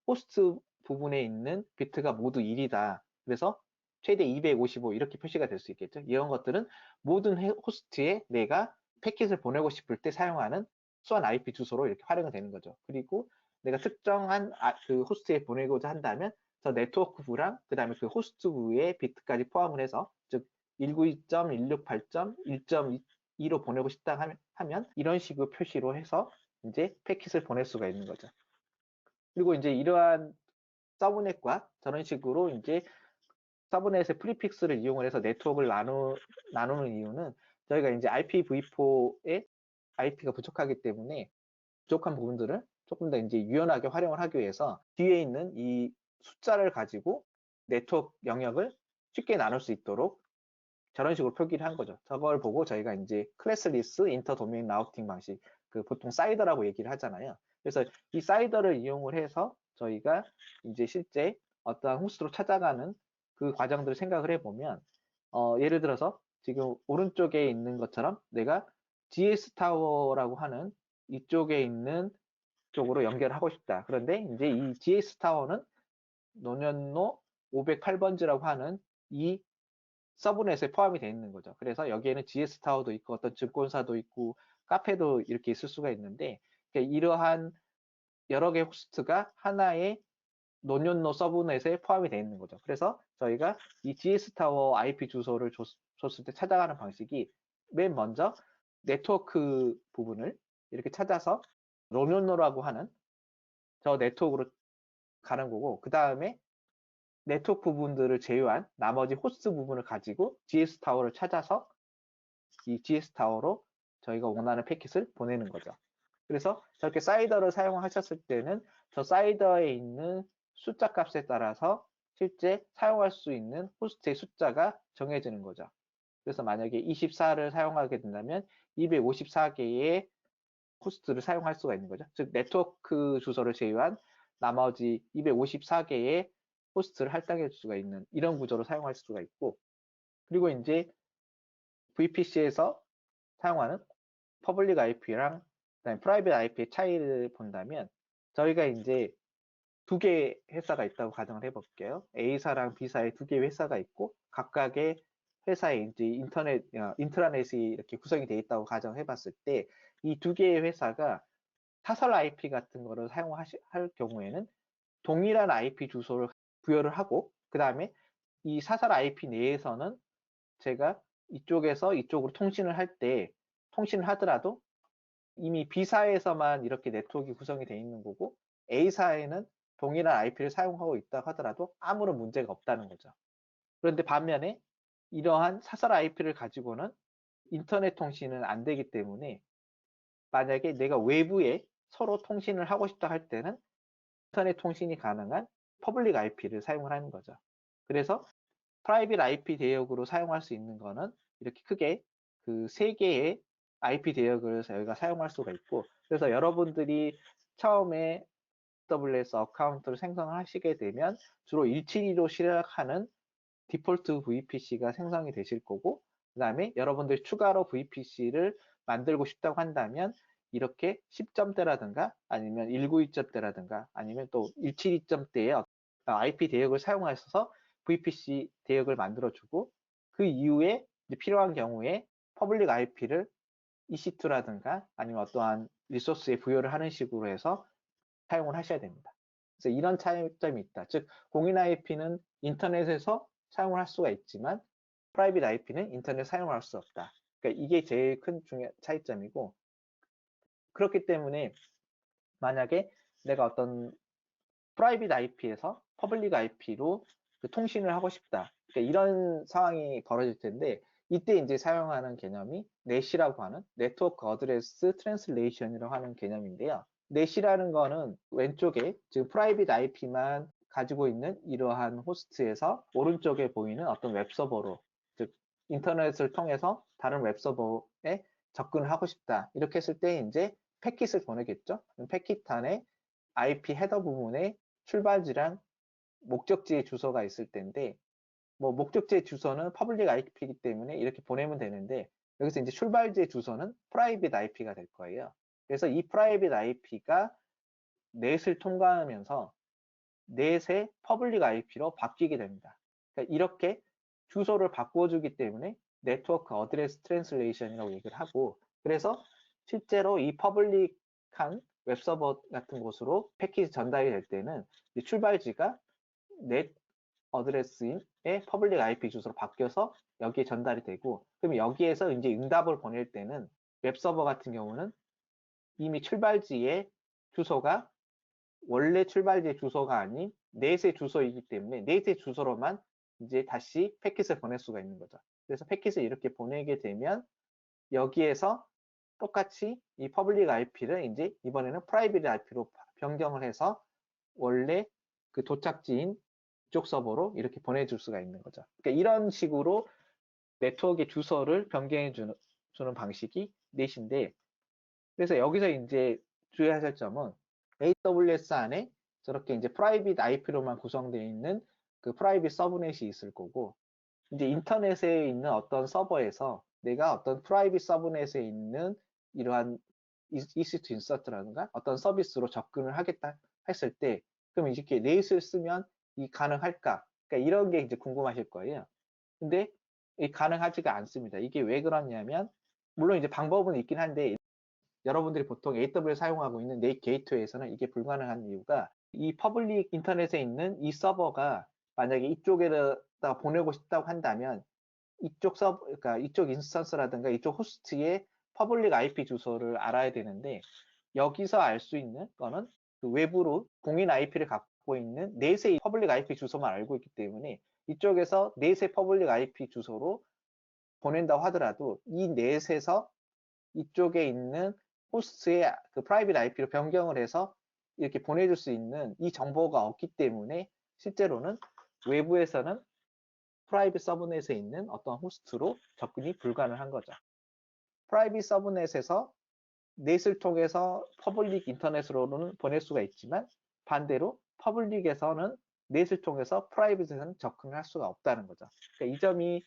호스트 부분에 있는 비트가 모두 1이다. 그래서 최대 255 이렇게 표시가 될 수 있겠죠. 이런 것들은 모든 호스트에 내가 패킷을 보내고 싶을 때 사용하는 수완 IP 주소로 이렇게 활용이 되는 거죠. 그리고 내가 특정한 그 호스트에 보내고자 한다면 저 네트워크부랑 그 다음에 그 호스트부의 비트까지 포함을 해서 즉 192.168.1.2로 보내고 싶다 하면 이런 식으로 표시로 해서 이제 패킷을 보낼 수가 있는 거죠. 그리고 이제 이러한 서브넷과 저런 식으로 이제 서브넷의 프리픽스를 이용을 해서 네트워크를 나누는 이유는 저희가 이제 IPv4에 IP가 부족하기 때문에 부족한 부분들을 조금 더 이제 유연하게 활용을 하기 위해서 뒤에 있는 이 숫자를 가지고 네트워크 영역을 쉽게 나눌 수 있도록 저런 식으로 표기를 한 거죠. 저걸 보고 저희가 이제 클래스리스 인터 도메인 라우팅 방식, 그 보통 사이더라고 얘기를 하잖아요. 그래서 이 사이더를 이용을 해서 저희가 이제 실제 어떠한 호스트로 찾아가는 그 과정들을 생각을 해보면, 예를 들어서 지금 오른쪽에 있는 것처럼 내가 GS 타워라고 하는 이쪽에 있는 쪽으로 연결하고 싶다. 그런데 이제 이 GS 타워는 노년로 508번지라고 하는 이 서브넷에 포함이 되어 있는 거죠. 그래서 여기에는 GS 타워도 있고 어떤 증권사도 있고 카페도 이렇게 있을 수가 있는데 이러한 여러 개의 호스트가 하나의 노년로 서브넷에 포함이 되어 있는 거죠. 그래서 저희가 이 GS 타워 IP 주소를 줬을 때 찾아가는 방식이 맨 먼저 네트워크 부분을 이렇게 찾아서 노년로라고 하는 저 네트워크로 가는 거고, 그 다음에 네트워크 부분들을 제외한 나머지 호스트 부분을 가지고 GS 타워를 찾아서 이 GS 타워로 저희가 원하는 패킷을 보내는 거죠. 그래서 저렇게 사이더를 사용하셨을 때는 저 사이더에 있는 숫자 값에 따라서 실제 사용할 수 있는 호스트의 숫자가 정해지는 거죠. 그래서 만약에 24를 사용하게 된다면 254개의 호스트를 사용할 수가 있는 거죠. 즉 네트워크 주소를 제외한 나머지 254개의 호스트를 할당해 줄 수가 있는 이런 구조로 사용할 수가 있고, 그리고 이제 VPC에서 사용하는 퍼블릭 IP랑 그다음에 프라이빗 IP의 차이를 본다면, 저희가 이제 두 개의 회사가 있다고 가정을 해볼게요. A사랑 B사의 두 개의 회사가 있고, 각각의 회사에 이제 인트라넷이 이렇게 구성이 되어 있다고 가정을 해봤을 때, 이 두 개의 회사가 사설 IP 같은 거를 사용할 경우에는 동일한 IP 주소를 부여를 하고, 그 다음에 이 사설 IP 내에서는 제가 이쪽에서 이쪽으로 통신을 할 때, 통신을 하더라도 이미 B사에서만 이렇게 네트워크가 구성이 되어 있는 거고, A사에는 동일한 IP를 사용하고 있다고 하더라도 아무런 문제가 없다는 거죠. 그런데 반면에 이러한 사설 IP를 가지고는 인터넷 통신은 안 되기 때문에, 만약에 내가 외부에 서로 통신을 하고 싶다 할 때는 인터넷 통신이 가능한 퍼블릭 IP를 사용을 하는 거죠. 그래서 프라이빗 IP 대역으로 사용할 수 있는 거는 이렇게 크게 그 세 개의 IP 대역을 저희가 사용할 수가 있고, 그래서 여러분들이 처음에 AWS 어카운트를 생성하시게 되면 주로 172로 시작하는 디폴트 VPC가 생성이 되실 거고, 그 다음에 여러분들이 추가로 VPC를 만들고 싶다고 한다면 이렇게 10점대라든가 아니면 192점대라든가 아니면 또 172점대의 IP 대역을 사용하셔서 VPC 대역을 만들어주고, 그 이후에 필요한 경우에 퍼블릭 IP를 EC2라든가 아니면 어떠한 리소스에 부여를 하는 식으로 해서 사용을 하셔야 됩니다. 그래서 이런 차이점이 있다. 즉, 공인 IP는 인터넷에서 사용을 할 수가 있지만 프라이빗 IP는 인터넷 사용할 수 없다. 그러니까 이게 제일 큰 차이점이고, 그렇기 때문에 만약에 내가 어떤 프라이빗 IP에서 퍼블릭 IP로 그 통신을 하고 싶다. 그러니까 이런 상황이 벌어질 텐데, 이때 이제 사용하는 개념이 넷이라고 하는 네트워크 어드레스 트랜슬레이션이라고 하는 개념인데요. 넷이라는 거는 왼쪽에 지금 프라이빗 IP만 가지고 있는 이러한 호스트에서 오른쪽에 보이는 어떤 웹서버로, 즉 인터넷을 통해서 다른 웹서버에 접근을 하고 싶다. 이렇게 했을 때 이제 패킷을 보내겠죠. 패킷 안에 IP 헤더 부분에 출발지랑 목적지의 주소가 있을 텐데, 뭐 목적지의 주소는 퍼블릭 IP이기 때문에 이렇게 보내면 되는데, 여기서 이제 출발지의 주소는 프라이빗 IP가 될 거예요. 그래서 이 프라이빗 IP가 넷을 통과하면서 넷의 퍼블릭 IP로 바뀌게 됩니다. 그러니까 이렇게 주소를 바꿔주기 때문에 네트워크 어드레스 트랜슬레이션이라고 얘기를 하고, 그래서 실제로 이 퍼블릭한 웹서버 같은 곳으로 패키지 전달이 될 때는 출발지가 넷 어드레스의 퍼블릭 IP 주소로 바뀌어서 여기에 전달이 되고, 그럼 여기에서 이제 응답을 보낼 때는 웹서버 같은 경우는 이미 출발지의 주소가 원래 출발지의 주소가 아닌 넷의 주소이기 때문에 넷의 주소로만 이제 다시 패킷을 보낼 수가 있는 거죠. 그래서 패킷을 이렇게 보내게 되면 여기에서 똑같이 이 퍼블릭 IP를 이제 이번에는 프라이빗 IP로 변경을 해서 원래 그 도착지인 이쪽 서버로 이렇게 보내줄 수가 있는 거죠. 그러니까 이런 식으로 네트워크의 주소를 변경해 주는 방식이 넷인데, 그래서 여기서 이제 주의하실 점은 AWS 안에 저렇게 이제 프라이빗 IP로만 구성되어 있는 그 프라이빗 서브넷이 있을 거고, 이제 인터넷에 있는 어떤 서버에서 내가 어떤 프라이빗 서브넷에 있는 이러한 EC2 인서트라든가 어떤 서비스로 접근을 하겠다 했을 때, 그럼 이렇게 넷을 쓰면 이 가능할까? 그러니까 이런 게 이제 궁금하실 거예요. 근데 이 가능하지가 않습니다. 이게 왜 그러냐면, 물론 이제 방법은 있긴 한데, 여러분들이 보통 AWS 사용하고 있는 넷 게이트웨이에서는 이게 불가능한 이유가, 이 퍼블릭 인터넷에 있는 이 서버가 만약에 이쪽에다 보내고 싶다고 한다면 이쪽 서버, 그러니까 이쪽 인스턴스라든가 이쪽 호스트의 퍼블릭 IP 주소를 알아야 되는데, 여기서 알 수 있는 거는 그 외부로 공인 IP를 갖고 갖고 있는 넷의 퍼블릭 IP 주소만 알고 있기 때문에 이쪽에서 넷의 퍼블릭 IP 주소로 보낸다고 하더라도 이 넷에서 이쪽에 있는 호스트의 그 프라이빗 IP로 변경을 해서 이렇게 보내줄 수 있는 이 정보가 없기 때문에 실제로는 외부에서는 프라이빗 서브넷에 있는 어떤 호스트로 접근이 불가능한 거죠. 프라이빗 서브넷에서 넷을 통해서 퍼블릭 인터넷으로는 보낼 수가 있지만 반대로 퍼블릭에서는 넷을 통해서 프라이빗에서는 접근을 할 수가 없다는 거죠. 그러니까 이 점이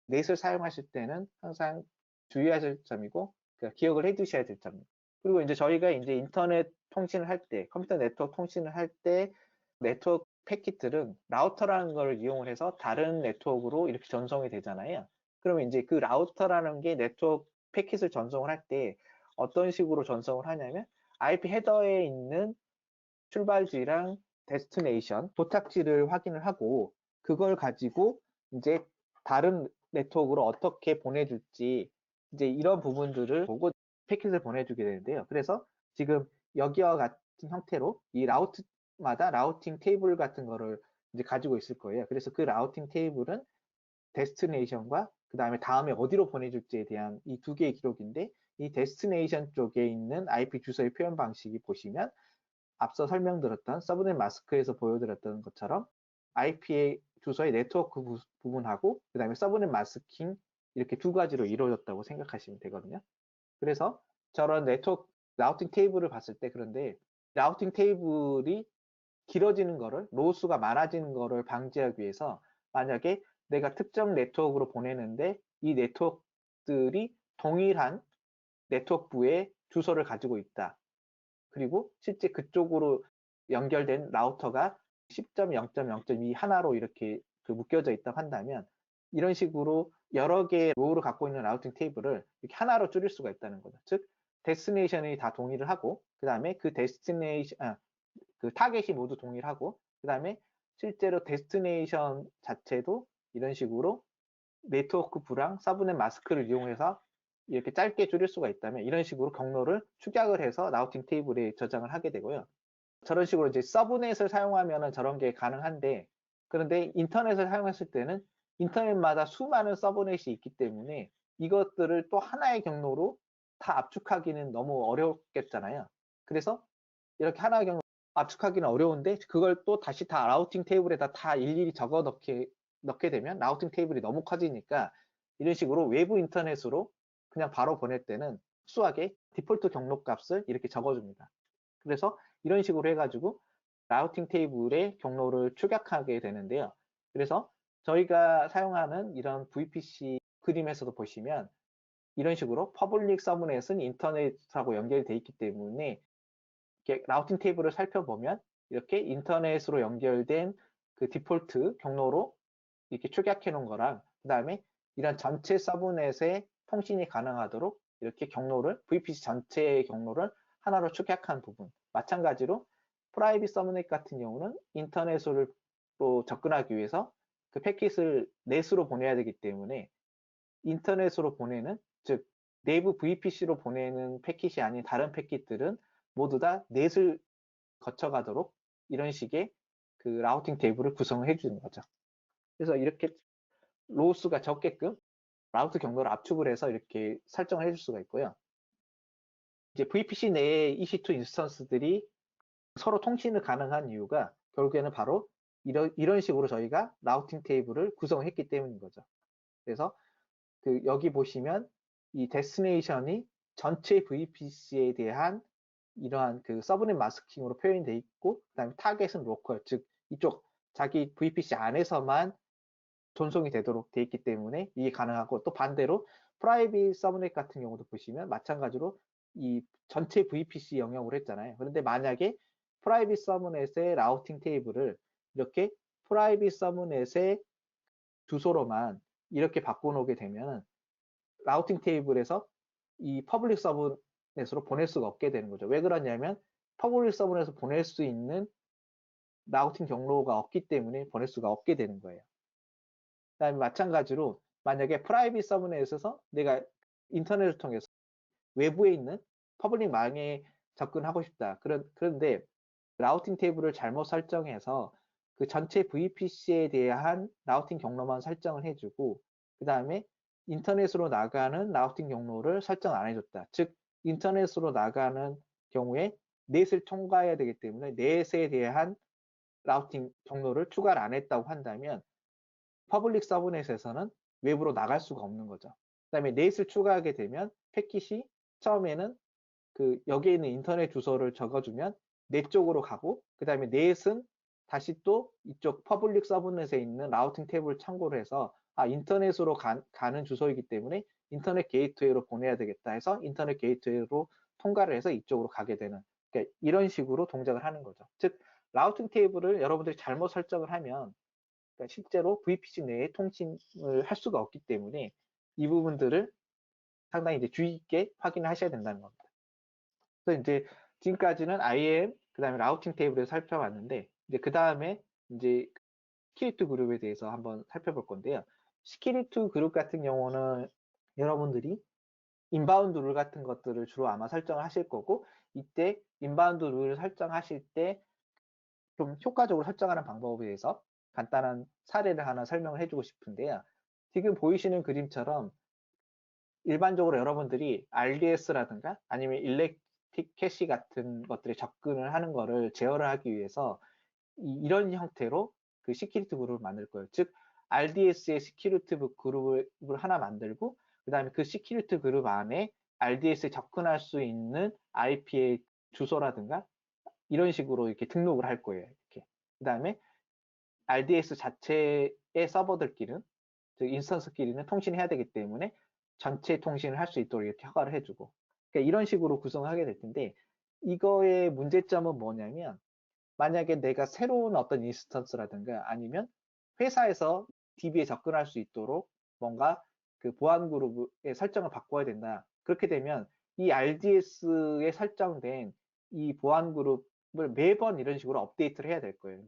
넷을 사용하실 때는 항상 주의하실 점이고 기억을 해 두셔야 될 점입니다. 그리고 이제 저희가 이제 인터넷 통신을 할 때, 컴퓨터 네트워크 통신을 할 때 네트워크 패킷들은 라우터라는 걸 이용을 해서 다른 네트워크로 이렇게 전송이 되잖아요. 그러면 이제 그 라우터라는 게 네트워크 패킷을 전송을 할 때 어떤 식으로 전송을 하냐면 IP 헤더에 있는 출발지랑 데스티네이션, 도착지를 확인을 하고 그걸 가지고 이제 다른 네트워크로 어떻게 보내줄지 이제 이런 부분들을 보고 패킷을 보내주게 되는데요. 그래서 지금 여기와 같은 형태로 이 라우트마다 라우팅 테이블 같은 거를 이제 가지고 있을 거예요. 그래서 그 라우팅 테이블은 데스티네이션과 그 다음에 어디로 보내줄지에 대한 이 두 개의 기록인데 이 데스티네이션 쪽에 있는 IP 주소의 표현 방식이 보시면 앞서 설명드렸던 서브넷 마스크에서 보여드렸던 것처럼 IP의 주소의 네트워크 부분하고 그 다음에 서브넷 마스킹 이렇게 두 가지로 이루어졌다고 생각하시면 되거든요. 그래서 저런 네트워크 라우팅 테이블을 봤을 때 그런데 라우팅 테이블이 길어지는 거를 로우수가 많아지는 거를 방지하기 위해서 만약에 내가 특정 네트워크로 보내는데 이 네트워크들이 동일한 네트워크부의 주소를 가지고 있다. 그리고 실제 그쪽으로 연결된 라우터가 10.0.0.2 하나로 이렇게 묶여져 있다고 한다면 이런 식으로 여러 개의 로우를 갖고 있는 라우팅 테이블을 이렇게 하나로 줄일 수가 있다는 거죠. 즉 데스티네이션이 다 동일을 하고 그 다음에 그 그 타겟이 모두 동일하고 그 다음에 실제로 데스티네이션 자체도 이런 식으로 네트워크 부랑 서브넷 마스크를 이용해서 이렇게 짧게 줄일 수가 있다면 이런 식으로 경로를 축약을 해서 라우팅 테이블에 저장을 하게 되고요. 저런 식으로 이제 서브넷을 사용하면 저런 게 가능한데 그런데 인터넷을 사용했을 때는 인터넷마다 수많은 서브넷이 있기 때문에 이것들을 또 하나의 경로로 다 압축하기는 너무 어렵겠잖아요. 그래서 이렇게 하나의 경로 압축하기는 어려운데 그걸 또 다시 다 라우팅 테이블에다 다 일일이 적어 넣게 되면 라우팅 테이블이 너무 커지니까 이런 식으로 외부 인터넷으로 그냥 바로 보낼 때는 순수하게 디폴트 경로 값을 이렇게 적어줍니다. 그래서 이런 식으로 해가지고 라우팅 테이블의 경로를 축약하게 되는데요. 그래서 저희가 사용하는 이런 VPC 그림에서도 보시면 이런 식으로 퍼블릭 서브넷은 인터넷하고 연결이 되어 있기 때문에 이렇게 라우팅 테이블을 살펴보면 이렇게 인터넷으로 연결된 그 디폴트 경로로 이렇게 축약해 놓은 거랑 그 다음에 이런 전체 서브넷에 통신이 가능하도록 이렇게 경로를 VPC 전체의 경로를 하나로 축약한 부분 마찬가지로 프라이빗 서브넷 같은 경우는 인터넷으로 접근하기 위해서 그 패킷을 넷으로 보내야 되기 때문에 인터넷으로 보내는 즉 내부 VPC로 보내는 패킷이 아닌 다른 패킷들은 모두 다 넷을 거쳐가도록 이런 식의 그 라우팅 테이블을 구성해 주는 거죠. 그래서 이렇게 로우수가 적게끔 라우트 경로를 압축을 해서 이렇게 설정을 해줄 수가 있고요. 이제 VPC 내의 EC2 인스턴스들이 서로 통신을 가능한 이유가 결국에는 바로 이런 식으로 저희가 라우팅 테이블을 구성했기 때문인 거죠. 그래서 그 여기 보시면 이 데스티네이션이 전체 VPC에 대한 이러한 그 서브넷 마스킹으로 표현이 되어 있고 그다음에 타겟은 로컬 즉 이쪽 자기 VPC 안에서만 전송이 되도록 되어 있기 때문에 이게 가능하고 또 반대로 프라이빗 서브넷 같은 경우도 보시면 마찬가지로 이 전체 VPC 영역으로 했잖아요. 그런데 만약에 프라이빗 서브넷의 라우팅 테이블을 이렇게 프라이빗 서브넷의 주소로만 이렇게 바꿔놓게 되면 라우팅 테이블에서 이 퍼블릭 서브넷으로 보낼 수가 없게 되는 거죠. 왜 그러냐면 퍼블릭 서브넷에서 보낼 수 있는 라우팅 경로가 없기 때문에 보낼 수가 없게 되는 거예요. 그다음에 마찬가지로 만약에 프라이빗 서브넷에서 내가 인터넷을 통해서 외부에 있는 퍼블릭 망에 접근하고 싶다. 그런데 라우팅 테이블을 잘못 설정해서 그 전체 VPC에 대한 라우팅 경로만 설정을 해주고 그 다음에 인터넷으로 나가는 라우팅 경로를 설정 안 해줬다. 즉 인터넷으로 나가는 경우에 넷을 통과해야 되기 때문에 넷에 대한 라우팅 경로를 추가를 안 했다고 한다면 퍼블릭 서브넷에서는 외부로 나갈 수가 없는 거죠. 그 다음에 넷을 추가하게 되면 패킷이 처음에는 그 여기에 있는 인터넷 주소를 적어주면 넷 쪽으로 가고 그 다음에 넷은 다시 또 이쪽 퍼블릭 서브넷에 있는 라우팅 탭을 참고로 해서 인터넷으로 가는 주소이기 때문에 인터넷 게이트웨이로 보내야 되겠다 해서 인터넷 게이트웨이로 통과를 해서 이쪽으로 가게 되는 그러니까 이런 식으로 동작을 하는 거죠. 즉 라우팅 테이블을 여러분들이 잘못 설정을 하면 그러니까 실제로 VPC 내에 통신을 할 수가 없기 때문에 이 부분들을 상당히 이제 주의 있게 확인을 하셔야 된다는 겁니다. 그래서 이제 지금까지는 IAM 그다음에 라우팅 테이블을 살펴봤는데 이제 그 다음에 이제 시큐리티 그룹에 대해서 한번 살펴볼 건데요. 시큐리티 그룹 같은 경우는 여러분들이 인바운드 룰 같은 것들을 주로 아마 설정을 하실 거고 이때 인바운드 룰을 설정하실 때 좀 효과적으로 설정하는 방법에 대해서 간단한 사례를 하나 설명을 해주고 싶은데요. 지금 보이시는 그림처럼 일반적으로 여러분들이 RDS라든가 아니면 일렉틱 캐시 같은 것들에 접근을 하는 거를 제어를 하기 위해서 이런 형태로 그 시큐리티 그룹을 만들 거예요. 즉 RDS의 시큐리티 그룹을 하나 만들고 그 다음에 그 시큐리티 그룹 안에 RDS에 접근할 수 있는 IP의 주소라든가 이런 식으로 이렇게 등록을 할 거예요. 이렇게. 그 다음에 RDS 자체의 서버들끼리는 즉 인스턴스끼리는 통신해야 되기 때문에 전체 통신을 할 수 있도록 이렇게 허가를 해주고 그러니까 이런 식으로 구성을 하게 될 텐데 이거의 문제점은 뭐냐면 만약에 내가 새로운 어떤 인스턴스라든가 아니면 회사에서 DB에 접근할 수 있도록 뭔가 그 보안 그룹의 설정을 바꿔야 된다. 그렇게 되면 이 RDS에 설정된 이 보안 그룹을 매번 이런 식으로 업데이트를 해야 될 거예요.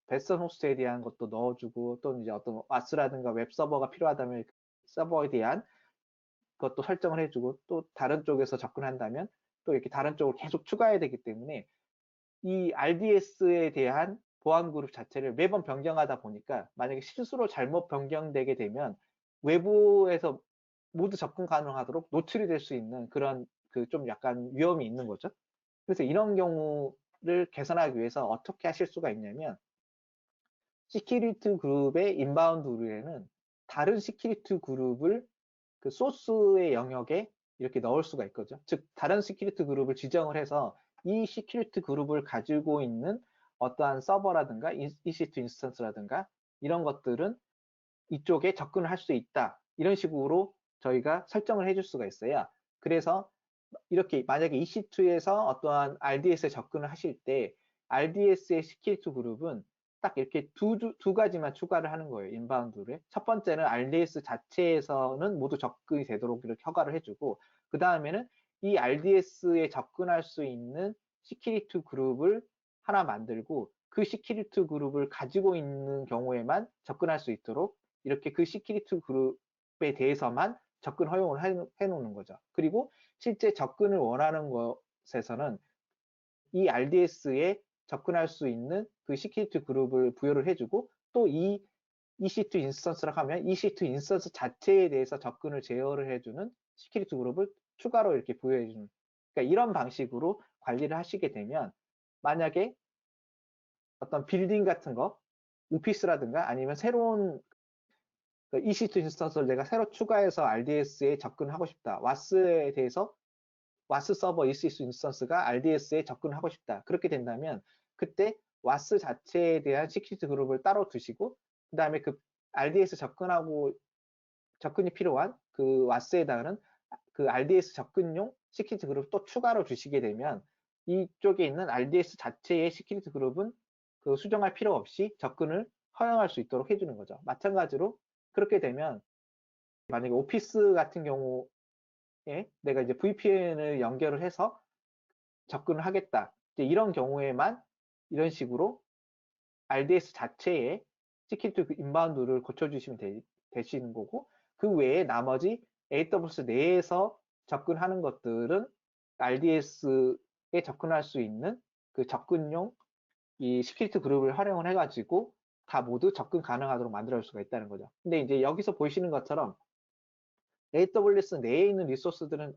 베스턴 호스트에 대한 것도 넣어주고 또는 이제 어떤 와스라든가 웹 서버가 필요하다면 서버에 대한 것도 설정을 해주고 또 다른 쪽에서 접근한다면 또 이렇게 다른 쪽을 계속 추가해야 되기 때문에 이 RDS에 대한 보안 그룹 자체를 매번 변경하다 보니까 만약에 실수로 잘못 변경되게 되면 외부에서 모두 접근 가능하도록 노출이 될 수 있는 그런 그 좀 약간 위험이 있는 거죠. 그래서 이런 경우를 개선하기 위해서 어떻게 하실 수가 있냐면 시큐리티 그룹의 인바운드 룰에는 다른 시큐리티 그룹을 그 소스의 영역에 이렇게 넣을 수가 있거든요. 즉 다른 시큐리티 그룹을 지정을 해서 이 시큐리티 그룹을 가지고 있는 어떠한 서버라든가 EC2 인스턴스라든가 이런 것들은 이쪽에 접근을 할 수 있다. 이런 식으로 저희가 설정을 해줄 수가 있어요. 그래서 이렇게 만약에 EC2에서 어떠한 RDS에 접근을 하실 때 RDS의 시큐리티 그룹은 딱 이렇게 두 가지만 추가를 하는 거예요. 인바운드를. 첫 번째는 RDS 자체에서는 모두 접근이 되도록 이렇게 허가를 해주고 그 다음에는 이 RDS에 접근할 수 있는 시큐리티 그룹을 하나 만들고 그 시큐리티 그룹을 가지고 있는 경우에만 접근할 수 있도록 이렇게 그 시큐리티 그룹에 대해서만 접근 허용을 해놓는 거죠. 그리고 실제 접근을 원하는 것에서는 이 RDS에 접근할 수 있는 그 시큐리티 그룹을 부여를 해주고 또 이 EC2 인스턴스라고 하면 EC2 인스턴스 자체에 대해서 접근을 제어를 해주는 시큐리티 그룹을 추가로 이렇게 부여해주는 그러니까 이런 방식으로 관리를 하시게 되면 만약에 어떤 빌딩 같은 거 오피스라든가 아니면 새로운 EC2 인스턴스를 내가 새로 추가해서 RDS에 접근하고 싶다. 와스에 대해서 와스 서버 EC2 인스턴스가 RDS에 접근하고 싶다. 그렇게 된다면 그때 와스 자체에 대한 시큐리티 그룹을 따로 두시고 그 다음에 그 RDS 접근이 필요한 그 와스에 해당하는 그 RDS 접근용 시큐리티 그룹을 또 추가로 주시게 되면 이쪽에 있는 RDS 자체의 시큐리티 그룹은 그 수정할 필요 없이 접근을 허용할 수 있도록 해주는 거죠. 마찬가지로 그렇게 되면 만약에 오피스 같은 경우에 내가 이제 VPN을 연결을 해서 접근을 하겠다. 이런 경우에만 이런 식으로 RDS 자체에 시큐리티 인바운드를 고쳐주시면 되시는 거고 그 외에 나머지 AWS 내에서 접근하는 것들은 RDS에 접근할 수 있는 그 접근용 이 시큐리티 그룹을 활용을 해가지고 다 모두 접근 가능하도록 만들어 줄 수가 있다는 거죠. 근데 이제 여기서 보시는 것처럼 AWS 내에 있는 리소스들은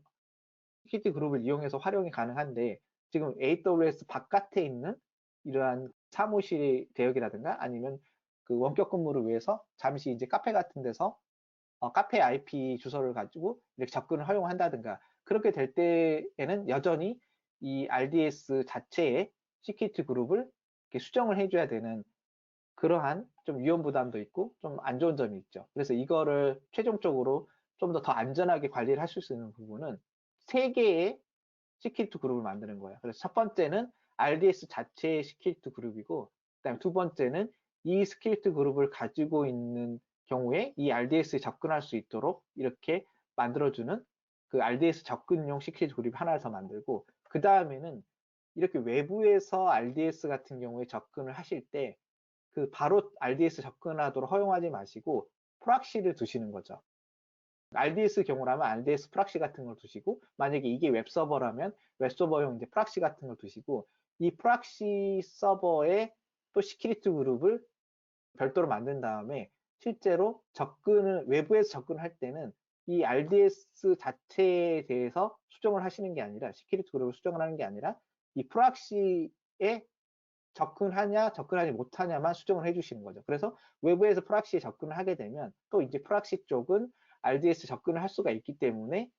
시큐리티 그룹을 이용해서 활용이 가능한데 지금 AWS 바깥에 있는 이러한 사무실 대역이라든가 아니면 그 원격 근무를 위해서 잠시 이제 카페 같은 데서 카페 IP 주소를 가지고 이렇게 접근을 허용한다든가 그렇게 될 때에는 여전히 이 RDS 자체의 시큐리티 그룹을 이렇게 수정을 해줘야 되는 그러한 좀 위험 부담도 있고 좀 안 좋은 점이 있죠. 그래서 이거를 최종적으로 좀 더 안전하게 관리를 하실 수 있는 부분은 3개의 시큐리티 그룹을 만드는 거예요. 그래서 첫 번째는 RDS 자체의 시큐리티 그룹이고 그다음에 두 번째는 이 시큐리티 그룹을 가지고 있는 경우에 이 RDS에 접근할 수 있도록 이렇게 만들어주는 그 RDS 접근용 시큐리티 그룹 하나를 더 만들고 그 다음에는 이렇게 외부에서 RDS 같은 경우에 접근을 하실 때 그 바로 RDS 접근하도록 허용하지 마시고 프락시를 두시는 거죠. RDS 경우라면 RDS 프락시 같은 걸 두시고 만약에 이게 웹서버라면 웹서버용 이제 프락시 같은 걸 두시고 이 프락시 서버에 또 시큐리티 그룹을 별도로 만든 다음에 실제로 접근을 외부에서 접근할 때는 이 RDS 자체에 대해서 수정을 하시는 게 아니라 시큐리티 그룹을 수정을 하는 게 아니라 이 프락시에 접근하냐 접근하지 못하냐만 수정을 해주시는 거죠. 그래서 외부에서 프락시에 접근을 하게 되면 또 이제 프락시 쪽은 RDS 접근을 할 수가 있기 때문에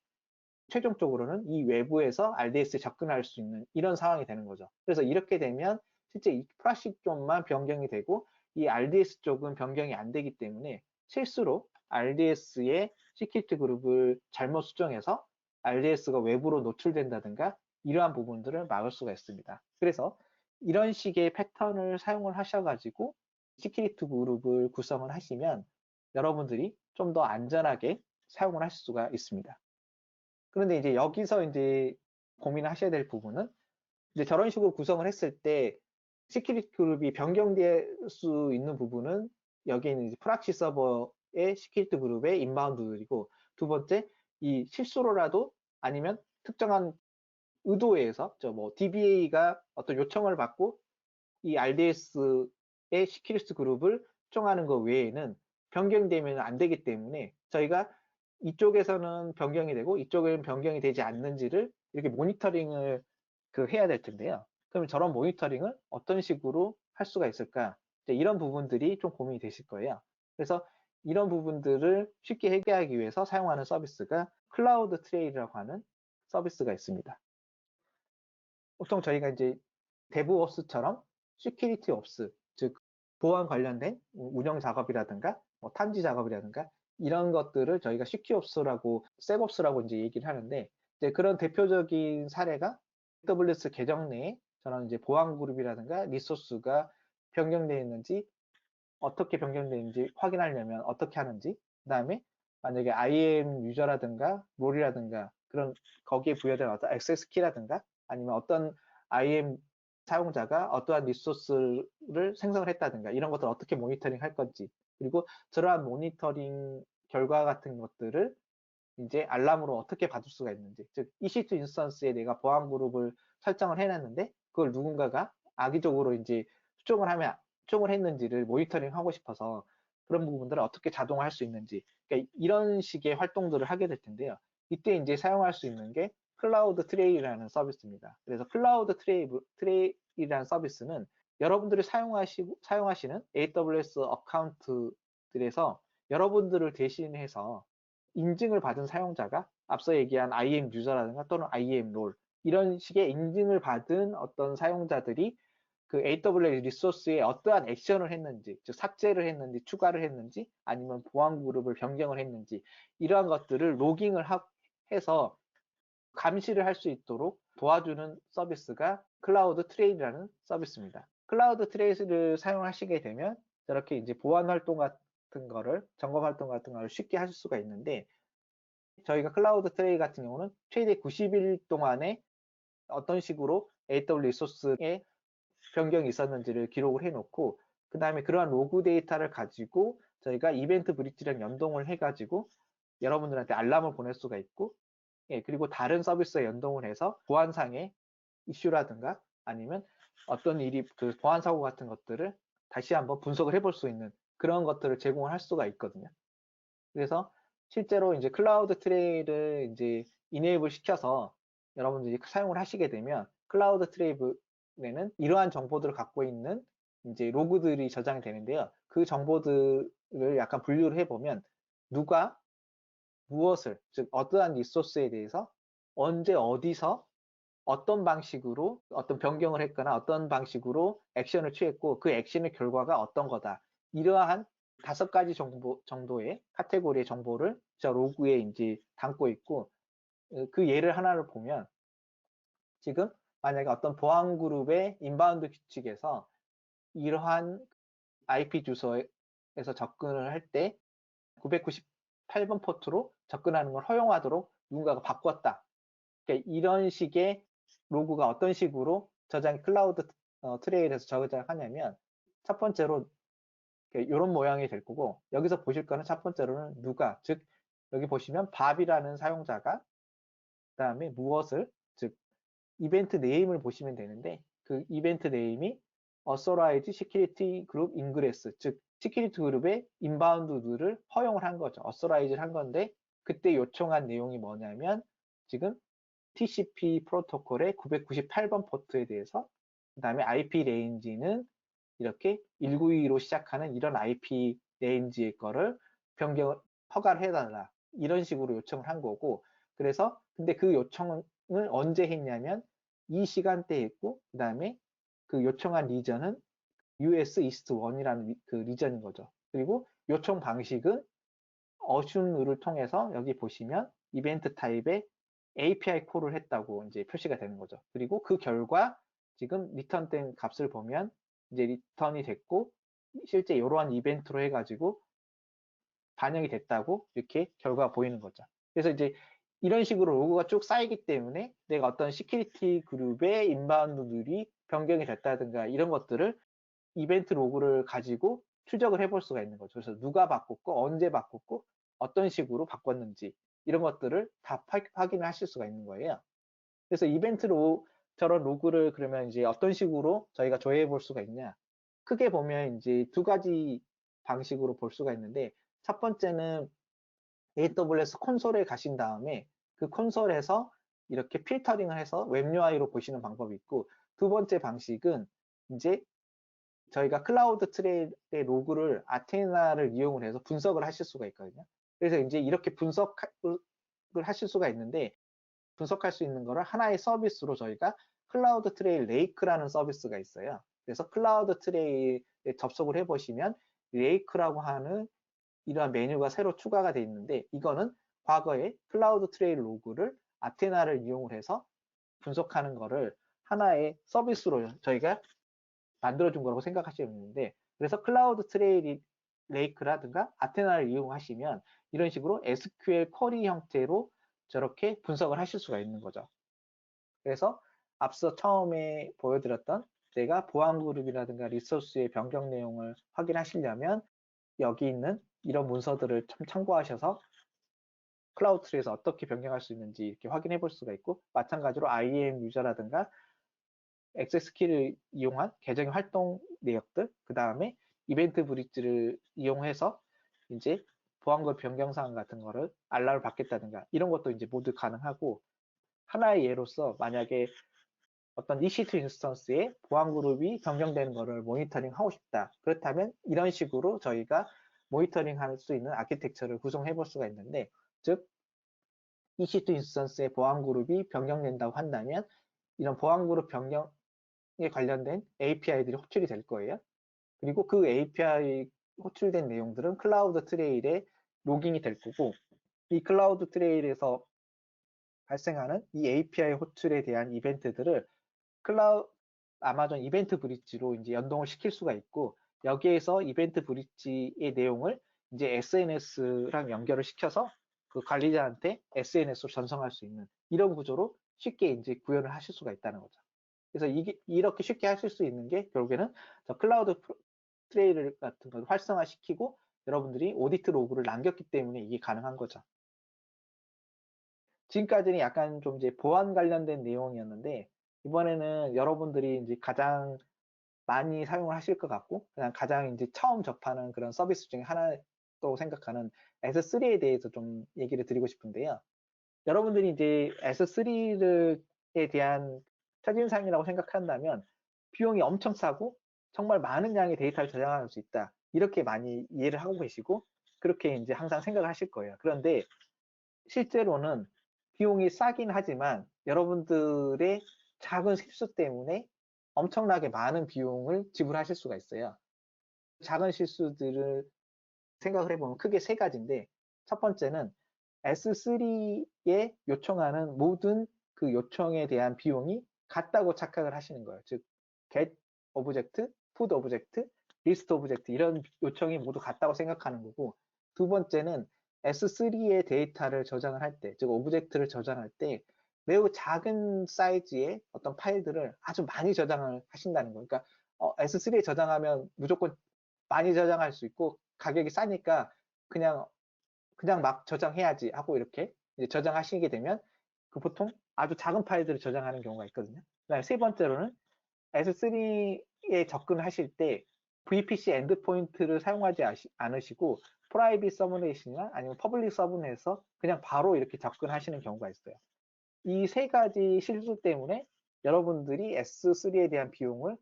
최종적으로는 이 외부에서 RDS에 접근할 수 있는 이런 상황이 되는 거죠. 그래서 이렇게 되면 실제 이 프락시 쪽만 변경이 되고 이 RDS 쪽은 변경이 안 되기 때문에 실수로 RDS의 시큐리티 그룹을 잘못 수정해서 RDS가 외부로 노출된다든가 이러한 부분들을 막을 수가 있습니다. 그래서 이런 식의 패턴을 사용을 하셔가지고 시큐리티 그룹을 구성을 하시면 여러분들이 좀 더 안전하게 사용을 하실 수가 있습니다. 그런데 이제 여기서 이제 고민하셔야 될 부분은 이제 저런 식으로 구성을 했을 때 시큐리티 그룹이 변경될 수 있는 부분은 여기에는 이제 프락시 서버의 시큐리티 그룹의 인바운드들이고 두 번째 이 실수로라도 아니면 특정한 의도에 의해서 뭐 DBA가 어떤 요청을 받고 이 RDS의 시큐리티 그룹을 수정하는 것 외에는 변경되면 안 되기 때문에 저희가 이쪽에서는 변경이 되고 이쪽에는 변경이 되지 않는지를 이렇게 모니터링을 해야 될 텐데요. 그럼 저런 모니터링을 어떤 식으로 할 수가 있을까? 이런 부분들이 좀 고민이 되실 거예요. 그래서 이런 부분들을 쉽게 해결하기 위해서 사용하는 서비스가 클라우드 트레일이라고 하는 서비스가 있습니다. 보통 저희가 이제 데브옵스처럼 시큐리티 옵스, 즉 보안 관련된 운영 작업이라든가 뭐 탐지 작업이라든가 이런 것들을 저희가 시큐옵스라고 셋옵스라고 이제 얘기를 하는데 이제 그런 대표적인 사례가 AWS 계정 내에 저런 이제 보안 그룹이라든가 리소스가 변경되어 있는지 어떻게 변경되는지 확인하려면 어떻게 하는지 그다음에 만약에 IAM 유저라든가 롤이라든가 그런 거기에 부여된 어떤 액세스 키라든가 아니면 어떤 IAM 사용자가 어떠한 리소스를 생성을 했다든가 이런 것들을 어떻게 모니터링 할 건지 그리고 저러한 모니터링 결과 같은 것들을 이제 알람으로 어떻게 받을 수가 있는지 즉 EC2 인스턴스에 내가 보안 그룹을 설정을 해놨는데 그걸 누군가가 악의적으로 이제 수정을 했는지를 모니터링 하고 싶어서 그런 부분들을 어떻게 자동화할 수 있는지 그러니까 이런 식의 활동들을 하게 될 텐데요. 이때 이제 사용할 수 있는 게 클라우드 트레일이라는 서비스입니다. 그래서 클라우드 트레일이라는 서비스는 여러분들이 사용하시는 AWS 어카운트들에서 여러분들을 대신해서 인증을 받은 사용자가 앞서 얘기한 IAM 유저라든가 또는 IAM 롤 이런 식의 인증을 받은 어떤 사용자들이 그 AWS 리소스에 어떠한 액션을 했는지, 즉 삭제를 했는지, 추가를 했는지, 아니면 보안 그룹을 변경을 했는지 이러한 것들을 로깅을 해서 감시를 할 수 있도록 도와주는 서비스가 클라우드 트레일이라는 서비스입니다. 클라우드 트레일을 사용하시게 되면 저렇게 이제 보안 활동 같은 거를 점검 활동 같은 거를 쉽게 하실 수가 있는데 저희가 클라우드 트레일 같은 경우는 최대 90일 동안에 어떤 식으로 AWS 리소스에 변경이 있었는지를 기록을 해놓고 그 다음에 그러한 로그 데이터를 가지고 저희가 이벤트 브릿지랑 연동을 해가지고 여러분들한테 알람을 보낼 수가 있고 그리고 다른 서비스에 연동을 해서 보안상의 이슈라든가 아니면 어떤 일이 그 보안 사고 같은 것들을 다시 한번 분석을 해볼 수 있는 그런 것들을 제공을 할 수가 있거든요. 그래서 실제로 이제 클라우드 트레이를 이제 이네이블 시켜서 여러분들이 사용을 하시게 되면 클라우드 트레이에는 이러한 정보들을 갖고 있는 이제 로그들이 저장이 되는데요. 그 정보들을 약간 분류를 해보면 누가 무엇을, 즉 어떠한 리소스에 대해서 언제 어디서 어떤 방식으로 어떤 변경을 했거나 어떤 방식으로 액션을 취했고 그 액션의 결과가 어떤 거다. 이러한 5가지 정도의 카테고리의 정보를 저 로그에 이제 담고 있고 그 예를 하나를 보면 지금 만약에 어떤 보안 그룹의 인바운드 규칙에서 이러한 IP 주소에서 접근을 할 때 998번 포트로 접근하는 걸 허용하도록 누군가가 바꿨다. 그러니까 이런 식의 로그가 어떤 식으로 클라우드 트레일에서 저장하냐면 첫 번째로 이런 모양이 될 거고 여기서 보실 거는 첫 번째로는 누가, 즉 여기 보시면 밥이라는 사용자가 그다음에 무엇을, 즉 이벤트 네임을 보시면 되는데 그 이벤트 네임이 Authorized Security Group Ingress, 즉 시큐리티 그룹의 인바운드들을 허용을 한 거죠. Authorize를 한 건데 그때 요청한 내용이 뭐냐면 지금 TCP 프로토콜의 998번 포트에 대해서 그다음에 IP 레인지는 이렇게 192로 시작하는 이런 IP 레인지의 거를 변경을 허가를 해달라 이런 식으로 요청을 한 거고 그래서 근데 그 요청을 언제 했냐면 이 시간대에 했고 그다음에 그 요청한 리전은 US 이스트 1이라는 그 리전인 거죠. 그리고 요청 방식은 어순을 통해서 여기 보시면 이벤트 타입에 API 콜을 했다고 이제 표시가 되는 거죠. 그리고 그 결과 지금 리턴된 값을 보면 이제 리턴이 됐고 실제 이러한 이벤트로 해가지고 반영이 됐다고 이렇게 결과가 보이는 거죠. 그래서 이제 이런 식으로 로그가 쭉 쌓이기 때문에 내가 어떤 시큐리티 그룹의 인바운드들이 변경이 됐다든가 이런 것들을 이벤트 로그를 가지고 추적을 해볼 수가 있는 거죠. 그래서 누가 바꿨고 언제 바꿨고 어떤 식으로 바꿨는지 이런 것들을 다 확인을 하실 수가 있는 거예요. 그래서 저런 로그를 그러면 이제 어떤 식으로 저희가 조회해 볼 수가 있냐? 크게 보면 이제 2가지 방식으로 볼 수가 있는데 첫 번째는 AWS 콘솔에 가신 다음에 그 콘솔에서 이렇게 필터링을 해서 웹 UI로 보시는 방법이 있고 두 번째 방식은 이제 저희가 클라우드 트레일의 로그를 아테나를 이용을 해서 분석을 하실 수가 있거든요. 그래서 이제 이렇게 분석을 하실 수가 있는데 분석할 수 있는 거를 하나의 서비스로 저희가 클라우드 트레일 레이크라는 서비스가 있어요. 그래서 클라우드 트레일에 접속을 해보시면 레이크라고 하는 이러한 메뉴가 새로 추가가 되어 있는데 이거는 과거에 클라우드 트레일 로그를 아테나를 이용을 해서 분석하는 거를 하나의 서비스로 저희가 만들어준 거라고 생각하시면 되는데 그래서 클라우드 트레일 레이크라든가 아테나를 이용하시면 이런 식으로 SQL 쿼리 형태로 저렇게 분석을 하실 수가 있는 거죠. 그래서 앞서 처음에 보여드렸던 내가 보안 그룹이라든가 리소스의 변경 내용을 확인하시려면 여기 있는 이런 문서들을 좀 참고하셔서 클라우드 트리에서 어떻게 변경할 수 있는지 이렇게 확인해 볼 수가 있고 마찬가지로 IAM 유저라든가 액세스 키를 이용한 계정의 활동 내역들 그 다음에 이벤트 브릿지를 이용해서 이제 보안글 변경 사항 같은 거를 알람을 받겠다든가 이런 것도 이제 모두 가능하고 하나의 예로서 만약에 어떤 EC2 인스턴스에 보안 그룹이 변경되는 거를 모니터링 하고 싶다. 그렇다면 이런 식으로 저희가 모니터링 할 수 있는 아키텍처를 구성해 볼 수가 있는데 즉 EC2 인스턴스의 보안 그룹이 변경된다고 한다면 이런 보안 그룹 변경에 관련된 API들이 호출이 될 거예요. 그리고 그 API 호출된 내용들은 클라우드 트레일에 로깅이 될 거고 이 클라우드 트레일에서 발생하는 이 API 호출에 대한 이벤트들을 아마존 이벤트 브릿지로 이제 연동을 시킬 수가 있고 여기에서 이벤트 브릿지의 내용을 이제 SNS랑 연결을 시켜서 그 관리자한테 SNS로 전송할 수 있는 이런 구조로 쉽게 이제 구현을 하실 수가 있다는 거죠. 그래서 이렇게 쉽게 하실 수 있는 게 결국에는 저 클라우드 트레일 같은 걸 활성화시키고 여러분들이 오디트 로그를 남겼기 때문에 이게 가능한 거죠. 지금까지는 약간 좀 이제 보안 관련된 내용이었는데 이번에는 여러분들이 이제 가장 많이 사용을 하실 것 같고, 그냥 가장 이제 처음 접하는 그런 서비스 중에 하나로 생각하는 S3에 대해서 좀 얘기를 드리고 싶은데요. 여러분들이 이제 S3에 대한 첫인상이라고 생각한다면 비용이 엄청 싸고 정말 많은 양의 데이터를 저장할 수 있다. 이렇게 많이 이해를 하고 계시고 그렇게 이제 항상 생각을 하실 거예요. 그런데 실제로는 비용이 싸긴 하지만 여러분들의 작은 실수 때문에 엄청나게 많은 비용을 지불하실 수가 있어요. 작은 실수들을 생각을 해보면 크게 세 가지인데, 첫 번째는 S3에 요청하는 모든 그 요청에 대한 비용이 같다고 착각을 하시는 거예요. 즉, get 오브젝트, put 오브젝트, list 오브젝트 이런 요청이 모두 같다고 생각하는 거고, 두 번째는 S3의 데이터를 저장을 할 때, 즉 오브젝트를 저장할 때 매우 작은 사이즈의 어떤 파일들을 아주 많이 저장을 하신다는 거예요. 그러니까 S3에 저장하면 무조건 많이 저장할 수 있고 가격이 싸니까 그냥 막 저장해야지 하고 이렇게 이제 저장하시게 되면 그 보통 아주 작은 파일들을 저장하는 경우가 있거든요. 그다음에 세 번째로는 S3에 접근하실 때 VPC 엔드포인트를 사용하지 않으시고 프라이빗 서브넷이나 아니면 퍼블릭 서브넷에서 그냥 바로 이렇게 접근하시는 경우가 있어요. 이 세 가지 실수 때문에 여러분들이 S3에 대한 비용을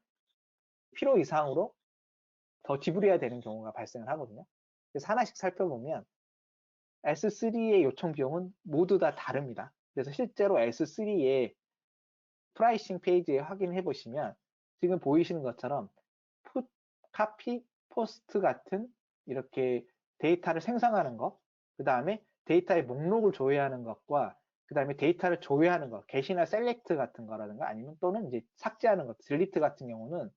필요 이상으로 더 지불해야 되는 경우가 발생을 하거든요. 그래서 하나씩 살펴보면 S3의 요청 비용은 모두 다 다릅니다. 그래서 실제로 S3의 프라이싱 페이지에 확인해 보시면 지금 보이시는 것처럼 풋, 카피, 포스트 같은 이렇게 데이터를 생성하는 것, 그 다음에 데이터의 목록을 조회하는 것과 그 다음에 데이터를 조회하는 것, get이나 select 같은 거라든가 아니면 또는 이제 삭제하는 것, delete 같은 경우는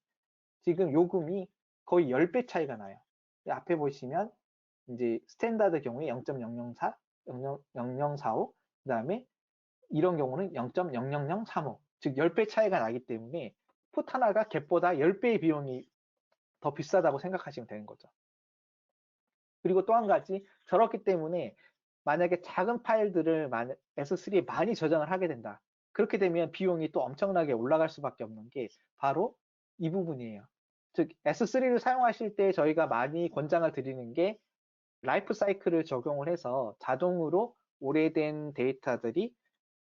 지금 요금이 거의 10배 차이가 나요. 앞에 보시면 이제 스탠다드 경우에 0.004, 0045, 그 다음에 이런 경우는 0.00035, 즉 10배 차이가 나기 때문에 풋 하나가 겟보다 10배의 비용이 더 비싸다고 생각하시면 되는 거죠. 그리고 또 한 가지, 저렇기 때문에 만약에 작은 파일들을 S3에 많이 저장을 하게 된다. 그렇게 되면 비용이 또 엄청나게 올라갈 수밖에 없는 게 바로 이 부분이에요. 즉 S3를 사용하실 때 저희가 많이 권장을 드리는 게 라이프 사이클을 적용을 해서 자동으로 오래된 데이터들이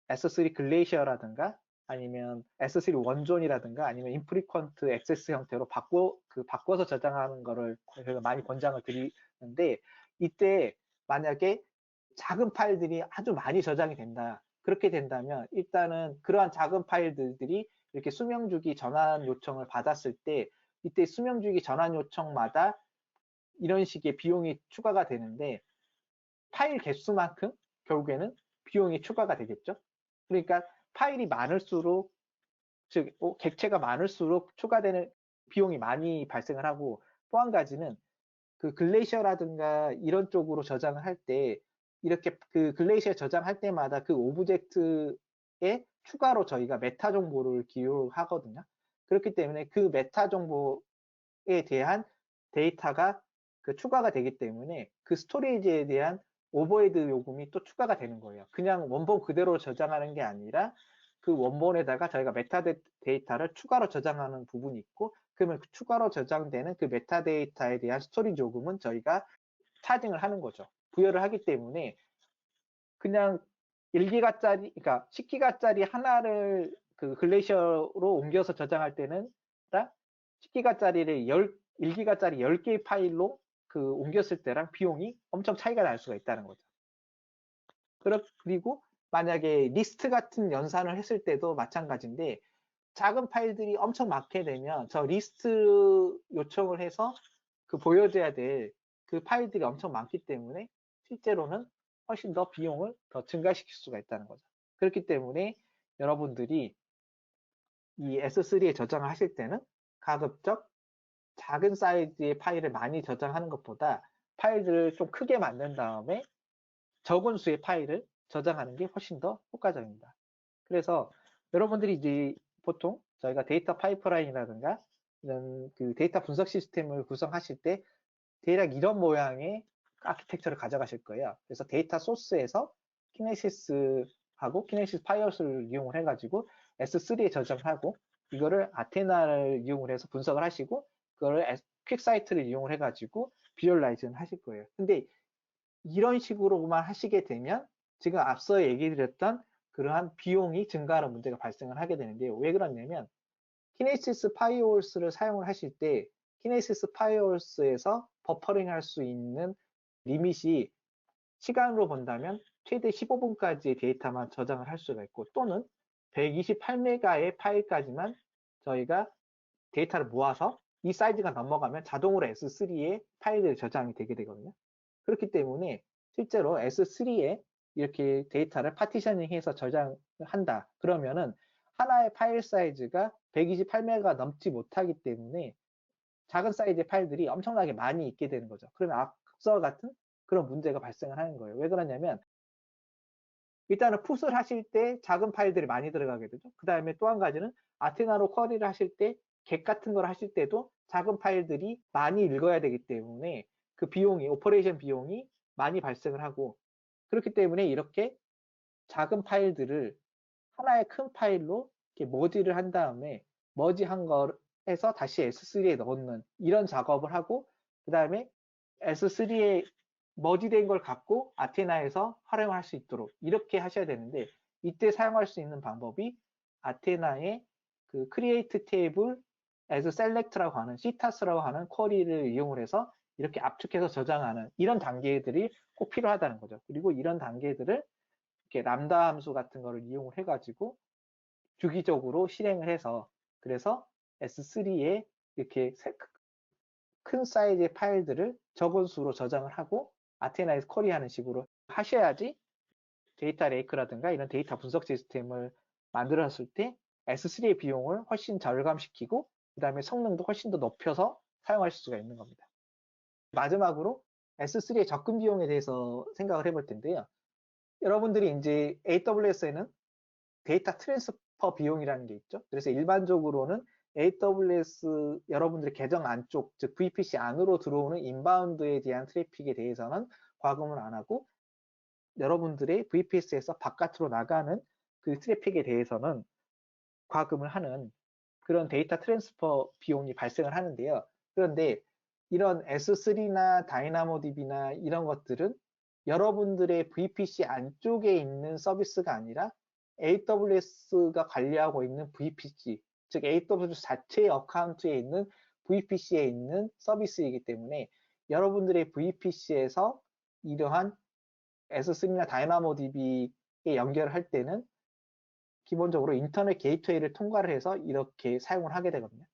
S3 글레이셔라든가 아니면 S3 원존이라든가 아니면 인프리퀀트 액세스 형태로 바꿔서 저장하는 거를 저희가 많이 권장을 드리는데, 이때 만약에 작은 파일들이 아주 많이 저장이 된다. 그렇게 된다면 일단은 그러한 작은 파일들이 이렇게 수명주기 전환 요청을 받았을 때 이때 수명주기 전환 요청마다 이런 식의 비용이 추가가 되는데 파일 개수만큼 결국에는 비용이 추가가 되겠죠. 그러니까 파일이 많을수록 즉 객체가 많을수록 추가되는 비용이 많이 발생을 하고, 또 한 가지는 그 글레이셔라든가 이런 쪽으로 저장을 할 때 이렇게 그 글레이셔 저장할 때마다 그 오브젝트에 추가로 저희가 메타 정보를 기록하거든요. 그렇기 때문에 그 메타 정보에 대한 데이터가 추가가 되기 때문에 그 스토리지에 대한 오버헤드 요금이 또 추가가 되는 거예요. 그냥 원본 그대로 저장하는 게 아니라 그 원본에다가 저희가 메타데이터를 추가로 저장하는 부분이 있고, 그러면 그 추가로 저장되는 그 메타데이터에 대한 스토리지 요금은 저희가 차징을 하는 거죠. 부여를 하기 때문에 그냥 1기가짜리, 그러니까 10기가짜리 하나를 그 글레이셔로 옮겨서 저장할 때는 10기가짜리를 1기가짜리 10개의 파일로 옮겼을 때랑 비용이 엄청 차이가 날 수가 있다는 거죠. 그리고 만약에 리스트 같은 연산을 했을 때도 마찬가지인데, 작은 파일들이 엄청 많게 되면 저 리스트 요청을 해서 보여줘야 될 그 파일들이 엄청 많기 때문에 실제로는 훨씬 더 비용을 더 증가시킬 수가 있다는 거죠. 그렇기 때문에 여러분들이 이 S3에 저장을 하실 때는 가급적 작은 사이즈의 파일을 많이 저장하는 것보다 파일들을 좀 크게 만든 다음에 적은 수의 파일을 저장하는 게 훨씬 더 효과적입니다. 그래서 여러분들이 이제 보통 저희가 데이터 파이프라인이라든가 이런 데이터 분석 시스템을 구성하실 때 대략 이런 모양의 아키텍처를 가져가실 거예요. 그래서 데이터 소스에서 키네시스 하고 키네시스 파이어스를 이용을 해가지고 S3에 저장하고 이거를 아테나를 이용을 해서 분석을 하시고 그거를 퀵사이트를 이용을 해가지고 비주얼라이즈는 하실 거예요. 근데 이런 식으로만 하시게 되면 지금 앞서 얘기 드렸던 그러한 비용이 증가하는 문제가 발생을 하게 되는데요. 왜 그러냐면 키네시스 파이어홀스를 사용을 하실 때 키네시스 파이어홀스에서 버퍼링 할 수 있는 리밋이 시간으로 본다면 최대 15분까지의 데이터만 저장을 할 수가 있고 또는 128메가의 파일까지만 저희가 데이터를 모아서 이 사이즈가 넘어가면 자동으로 S3에 파일들이 저장이 되게 되거든요. 그렇기 때문에 실제로 S3에 이렇게 데이터를 파티셔닝해서 저장을 한다. 그러면은 하나의 파일 사이즈가 128메가 넘지 못하기 때문에 작은 사이즈의 파일들이 엄청나게 많이 있게 되는 거죠. 그러면 앞서 같은 그런 문제가 발생을 하는 거예요. 왜 그러냐면 일단은 풋을 하실 때 작은 파일들이 많이 들어가게 되죠. 그 다음에 또 한 가지는 아테나로 쿼리를 하실 때 객 같은 걸 하실 때도 작은 파일들이 많이 읽어야 되기 때문에 그 비용이 오퍼레이션 비용이 많이 발생을 하고 그렇기 때문에 이렇게 작은 파일들을 하나의 큰 파일로 이렇게 머지를 한 다음에 머지한 걸 해서 다시 S3에 넣는 이런 작업을 하고 그 다음에 S3에 머지된 걸 갖고 아테나에서 활용할 수 있도록 이렇게 하셔야 되는데 이때 사용할 수 있는 방법이 아테나의 그 create table as select라고 하는 ctas라고 하는 쿼리를 이용을 해서 이렇게 압축해서 저장하는 이런 단계들이 꼭 필요하다는 거죠. 그리고 이런 단계들을 이렇게 람다 함수 같은 거를 이용을 해가지고 주기적으로 실행을 해서 그래서 S3에 이렇게 큰 사이즈의 파일들을 적은 수로 저장을 하고 아테나에서 쿼리하는 식으로 하셔야지 데이터 레이크라든가 이런 데이터 분석 시스템을 만들었을 때 S3의 비용을 훨씬 절감시키고 그 다음에 성능도 훨씬 더 높여서 사용하실 수가 있는 겁니다. 마지막으로 S3의 접근 비용에 대해서 생각을 해볼 텐데요. 여러분들이 이제 AWS에는 데이터 트랜스퍼 비용이라는 게 있죠. 그래서 일반적으로는 AWS 여러분들의 계정 안쪽, 즉 VPC 안으로 들어오는 인바운드에 대한 트래픽에 대해서는 과금을 안 하고 여러분들의 VPS에서 바깥으로 나가는 그 트래픽에 대해서는 과금을 하는 그런 데이터 트랜스퍼 비용이 발생을 하는데요. 그런데 이런 S3나 다이나모DB나 이런 것들은 여러분들의 VPC 안쪽에 있는 서비스가 아니라 AWS가 관리하고 있는 VPC, 즉 AWS 자체의 어카운트에 있는 VPC에 있는 서비스이기 때문에 여러분들의 VPC에서 이러한 S3나 다이나모DB에 연결을 할 때는 기본적으로 인터넷 게이트웨이를 통과를 해서 이렇게 사용을 하게 되거든요.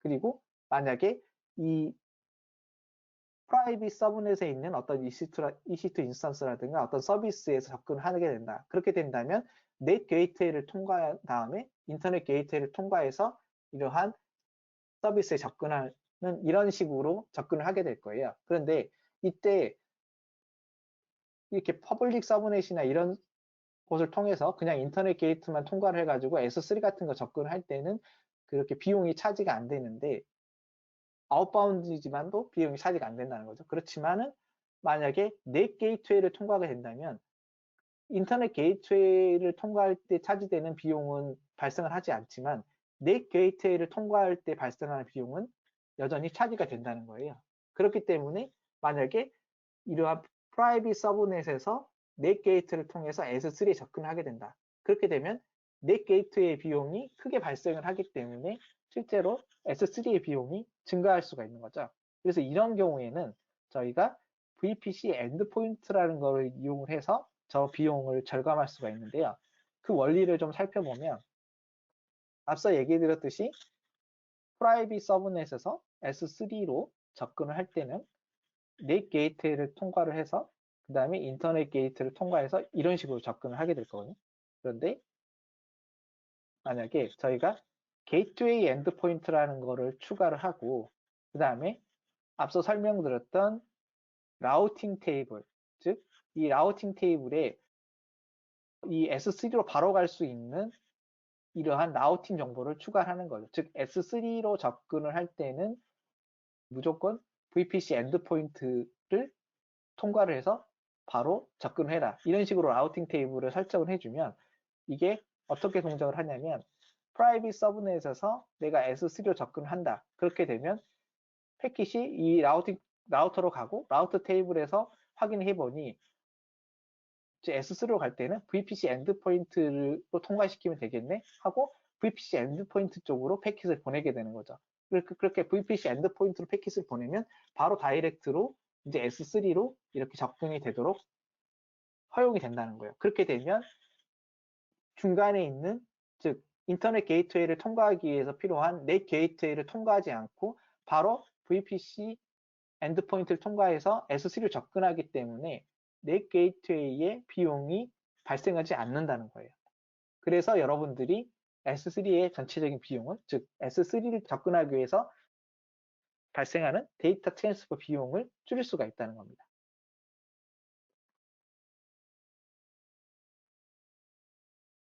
그리고 만약에 이 프라이빗 서브넷에 있는 어떤 EC2 인스턴스라든가 어떤 서비스에서 접근을 하게 된다. 그렇게 된다면 넷 게이트웨이를 통과한 다음에 인터넷 게이트웨이를 통과해서 이러한 서비스에 접근하는 이런 식으로 접근을 하게 될 거예요. 그런데 이때 이렇게 퍼블릭 서브넷이나 이런 곳을 통해서 그냥 인터넷 게이트만 통과를 해가지고 S3 같은 거 접근을 할 때는 그렇게 비용이 차지가 안 되는데 아웃바운드지만도 비용이 차지가 안 된다는 거죠. 그렇지만은 만약에 넷 게이트웨이를 통과하게 된다면 인터넷 게이트웨이를 통과할 때 차지되는 비용은 발생을 하지 않지만 넷 게이트웨이를 통과할 때 발생하는 비용은 여전히 차지가 된다는 거예요. 그렇기 때문에 만약에 이러한 프라이빗 서브넷에서 넷 게이트를 통해서 S3에 접근을 하게 된다. 그렇게 되면 넷 게이트의 비용이 크게 발생을 하기 때문에 실제로 S3의 비용이 증가할 수가 있는 거죠. 그래서 이런 경우에는 저희가 VPC 엔드포인트라는 것을 이용을 해서 저 비용을 절감할 수가 있는데요. 그 원리를 좀 살펴보면 앞서 얘기 드렸듯이 프라이빗 서브넷에서 S3로 접근을 할 때는 넷 게이트를 통과를 해서 그 다음에 인터넷 게이트를 통과해서 이런 식으로 접근을 하게 될 거거든요. 그런데 만약에 저희가 게이트웨이 엔드포인트라는 거를 추가를 하고 그 다음에 앞서 설명드렸던 라우팅 테이블, 즉 이 라우팅 테이블에 이 S3로 바로 갈 수 있는 이러한 라우팅 정보를 추가하는 거죠. 즉 S3로 접근을 할 때는 무조건 VPC 엔드포인트를 통과를 해서 바로 접근해라. 이런 식으로 라우팅 테이블을 설정을 해주면 이게 어떻게 동작을 하냐면 프라이빗 서브넷에서 내가 S3로 접근한다. 그렇게 되면 패킷이 이 라우터로 가고 라우터 테이블에서 확인해 보니 이제 S3로 갈 때는 VPC 엔드포인트로 통과시키면 되겠네 하고 VPC 엔드포인트 쪽으로 패킷을 보내게 되는 거죠. 그렇게 VPC 엔드포인트로 패킷을 보내면 바로 다이렉트로 이제 S3로 이렇게 접근이 되도록 허용이 된다는 거예요. 그렇게 되면 중간에 있는 즉 인터넷 게이트웨이를 통과하기 위해서 필요한 넷 게이트웨이를 통과하지 않고 바로 VPC 엔드포인트를 통과해서 S3로 접근하기 때문에 넷 게이트웨이의 비용이 발생하지 않는다는 거예요. 그래서 여러분들이 S3의 전체적인 비용은 즉 S3를 접근하기 위해서 발생하는 데이터 트랜스퍼 비용을 줄일 수가 있다는 겁니다.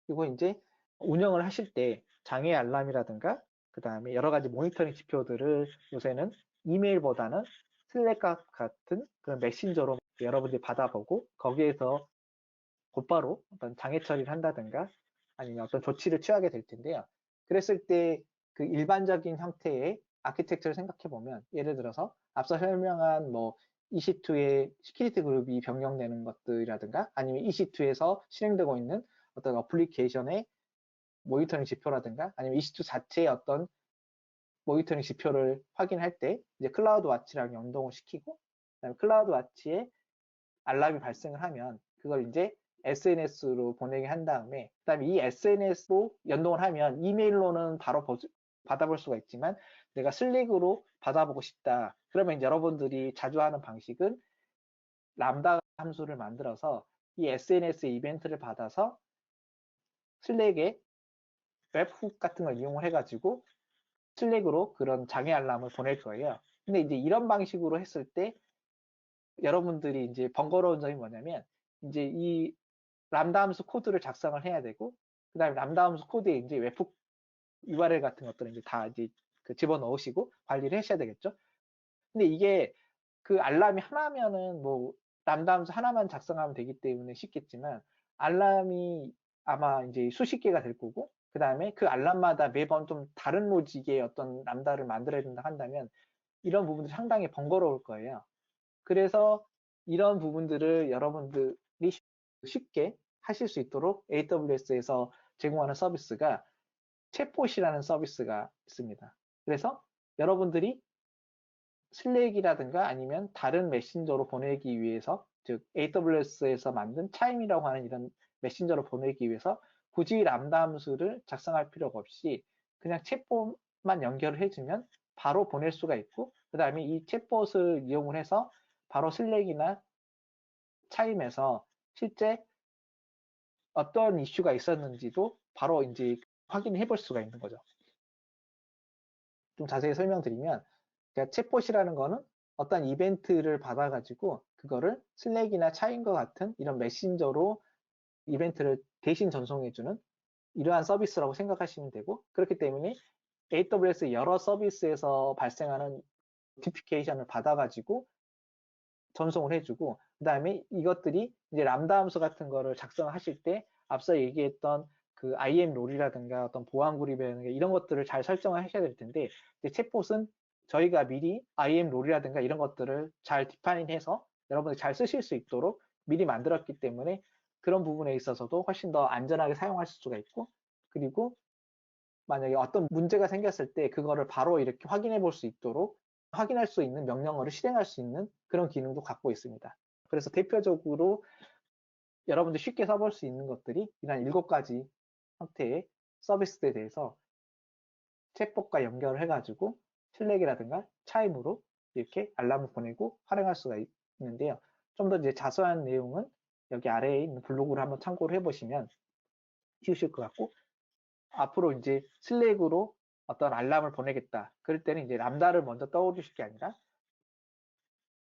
그리고 이제 운영을 하실 때 장애 알람이라든가 그 다음에 여러 가지 모니터링 지표들을 요새는 이메일보다는 슬랙 같은 그런 메신저로 여러분들이 받아보고 거기에서 곧바로 어떤 장애 처리를 한다든가 아니면 어떤 조치를 취하게 될 텐데요. 그랬을 때 그 일반적인 형태의 아키텍처를 생각해 보면 예를 들어서 앞서 설명한 뭐 EC2의 시큐리티 그룹이 변경되는 것들이라든가 아니면 EC2에서 실행되고 있는 어떤 어플리케이션의 모니터링 지표라든가 아니면 EC2 자체의 어떤 모니터링 지표를 확인할 때 이제 클라우드 와치랑 연동을 시키고 그다음에 클라우드 와치에 알람이 발생을 하면 그걸 이제 SNS로 보내게 한 다음에 그다음에 이 SNS로 연동을 하면 이메일로는 바로 받아볼 수가 있지만 내가 슬랙으로 받아보고 싶다. 그러면 이제 여러분들이 자주 하는 방식은 람다 함수를 만들어서 이 SNS 이벤트를 받아서 슬랙에 웹훅 같은 걸 이용을 해가지고 슬랙으로 그런 장애 알람을 보낼 거예요. 근데 이제 이런 방식으로 했을 때 여러분들이 이제 번거로운 점이 뭐냐면 이제 이 람다 함수 코드를 작성을 해야 되고 그다음에 람다 함수 코드에 이제 웹훅 URL 같은 것들을 이제 다 이제 그 집어넣으시고 관리를 하셔야 되겠죠. 근데 이게 그 알람이 하나면은 뭐 람다 함수 하나만 작성하면 되기 때문에 쉽겠지만 알람이 아마 이제 수십 개가 될 거고 그 다음에 그 알람마다 매번 좀 다른 로직의 어떤 람다를 만들어야 된다 한다면 이런 부분들이 상당히 번거로울 거예요. 그래서 이런 부분들을 여러분들이 쉽게 하실 수 있도록 AWS에서 제공하는 서비스가 챗봇이라는 서비스가 있습니다. 그래서 여러분들이 슬랙이라든가 아니면 다른 메신저로 보내기 위해서 즉 AWS에서 만든 차임이라고 하는 이런 메신저로 보내기 위해서 굳이 람다 함수를 작성할 필요가 없이 그냥 챗봇만 연결을 해주면 바로 보낼 수가 있고 그 다음에 이 챗봇을 이용을 해서 바로 슬랙이나 차임에서 실제 어떤 이슈가 있었는지도 바로 이제 확인해 볼 수가 있는 거죠. 좀 자세히 설명드리면 챗봇이라는 거는 어떤 이벤트를 받아가지고 그거를 슬랙이나 차임과 같은 이런 메신저로 이벤트를 대신 전송해주는 이러한 서비스라고 생각하시면 되고 그렇기 때문에 AWS 여러 서비스에서 발생하는 노티피케이션을 받아가지고 전송을 해주고 그 다음에 이것들이 이제 람다 함수 같은 거를 작성하실 때 앞서 얘기했던 그 IAM 롤이라든가 어떤 보안 그룹이라든가 이런 것들을 잘 설정을 하셔야 될 텐데 챗봇은 저희가 미리 IAM 롤이라든가 이런 것들을 잘 디파인해서 여러분들이 잘 쓰실 수 있도록 미리 만들었기 때문에 그런 부분에 있어서도 훨씬 더 안전하게 사용하실 수가 있고 그리고 만약에 어떤 문제가 생겼을 때 그거를 바로 이렇게 확인해 볼 수 있도록 확인할 수 있는 명령어를 실행할 수 있는 그런 기능도 갖고 있습니다. 그래서 대표적으로 여러분들 쉽게 써볼 수 있는 것들이 이런 7가지 형태의 서비스에 대해서 챗봇과 연결을 해가지고 슬랙이라든가 차임으로 이렇게 알람을 보내고 활용할 수가 있는데요. 좀 더 이제 자세한 내용은 여기 아래에 있는 블로그를 한번 참고를 해보시면 쉬우실 것 같고 앞으로 이제 슬랙으로 어떤 알람을 보내겠다. 그럴 때는 이제 람다를 먼저 떠올리실 게 아니라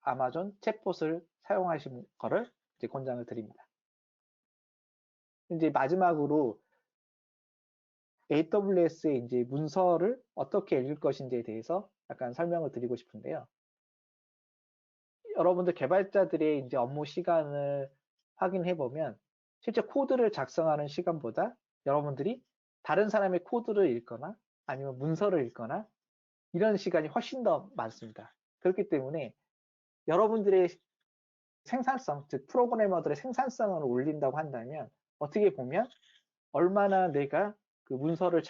아마존 챗봇을 사용하시는 거를 이제 권장을 드립니다. 이제 마지막으로 AWS의 이제 문서를 어떻게 읽을 것인지에 대해서 약간 설명을 드리고 싶은데요. 여러분들 개발자들의 이제 업무 시간을 확인해 보면 실제 코드를 작성하는 시간보다 여러분들이 다른 사람의 코드를 읽거나 아니면 문서를 읽거나 이런 시간이 훨씬 더 많습니다. 그렇기 때문에 여러분들의 생산성, 즉 프로그래머들의 생산성을 올린다고 한다면 어떻게 보면 얼마나 내가 그 문서를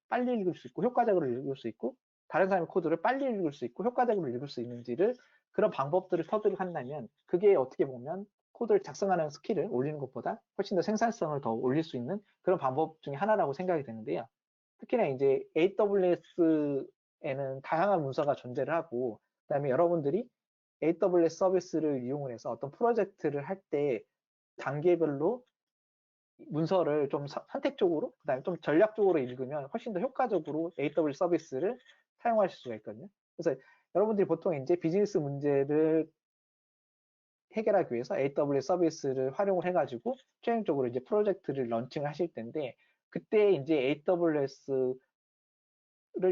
빨리 읽을 수 있고 효과적으로 읽을 수 있고 다른 사람의 코드를 빨리 읽을 수 있고 효과적으로 읽을 수 있는지를 그런 방법들을 터득한다면 그게 어떻게 보면 코드를 작성하는 스킬을 올리는 것보다 훨씬 더 생산성을 더 올릴 수 있는 그런 방법 중에 하나라고 생각이 되는데요. 특히나 이제 AWS에는 다양한 문서가 존재를 하고 그다음에 여러분들이 AWS 서비스를 이용을 해서 어떤 프로젝트를 할 때 단계별로 문서를 좀 선택적으로 그다음에 좀 전략적으로 읽으면 훨씬 더 효과적으로 AWS 서비스를 사용하실 수가 있거든요. 그래서 여러분들이 보통 이제 비즈니스 문제를 해결하기 위해서 AWS 서비스를 활용을 해가지고 최종적으로 이제 프로젝트를 런칭을 하실 텐데 그때 이제 AWS를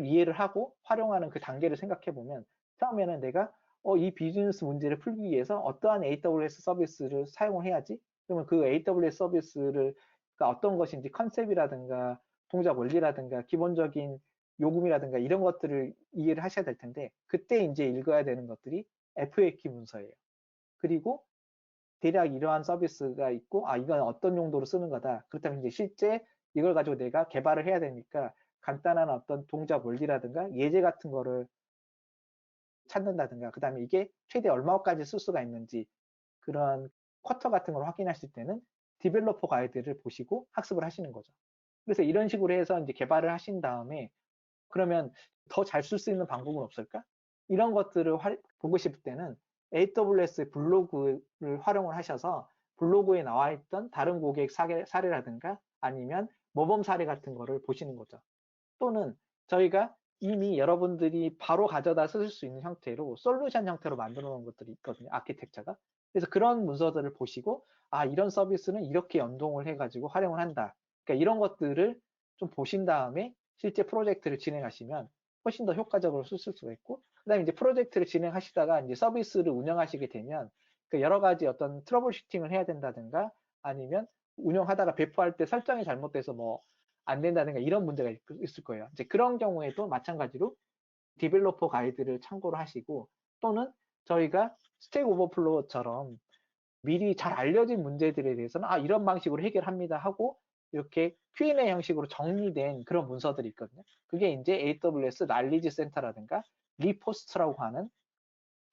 이해를 하고 활용하는 그 단계를 생각해 보면 처음에는 내가 이 비즈니스 문제를 풀기 위해서 어떠한 AWS 서비스를 사용을 해야지? 그러면 그 AWS 서비스를 어떤 것인지 컨셉이라든가 동작 원리라든가 기본적인 요금이라든가 이런 것들을 이해를 하셔야 될 텐데 그때 이제 읽어야 되는 것들이 FAQ 문서예요. 그리고 대략 이러한 서비스가 있고 이건 어떤 용도로 쓰는 거다. 그렇다면 이제 실제 이걸 가지고 내가 개발을 해야 되니까 간단한 어떤 동작 원리라든가 예제 같은 거를 찾는다든가 그다음에 이게 최대 얼마까지 쓸 수가 있는지 그런 쿼터 같은 걸 확인하실 때는 디벨로퍼 가이드를 보시고 학습을 하시는 거죠. 그래서 이런 식으로 해서 이제 개발을 하신 다음에 그러면 더 잘 쓸 수 있는 방법은 없을까? 이런 것들을 보고 싶을 때는 AWS 블로그를 활용을 하셔서 블로그에 나와 있던 다른 고객 사례라든가 아니면 모범 사례 같은 거를 보시는 거죠. 또는 저희가 이미 여러분들이 바로 가져다 쓸 수 있는 형태로 솔루션 형태로 만들어 놓은 것들이 있거든요. 아키텍처가. 그래서 그런 문서들을 보시고 이런 서비스는 이렇게 연동을 해가지고 활용을 한다. 그러니까 이런 것들을 좀 보신 다음에 실제 프로젝트를 진행하시면 훨씬 더 효과적으로 쓸 수가 있고 그다음에 이제 프로젝트를 진행하시다가 이제 서비스를 운영하시게 되면 그 여러 가지 어떤 트러블 슈팅을 해야 된다든가 아니면 운영하다가 배포할 때 설정이 잘못돼서 뭐 안 된다든가 이런 문제가 있을 거예요. 이제 그런 경우에도 마찬가지로 디벨로퍼 가이드를 참고를 하시고 또는 저희가 스택 오버플로우처럼 미리 잘 알려진 문제들에 대해서는 이런 방식으로 해결합니다 하고 이렇게 Q&A 형식으로 정리된 그런 문서들이 있거든요. 그게 이제 AWS 날리지 센터라든가 리포스트라고 하는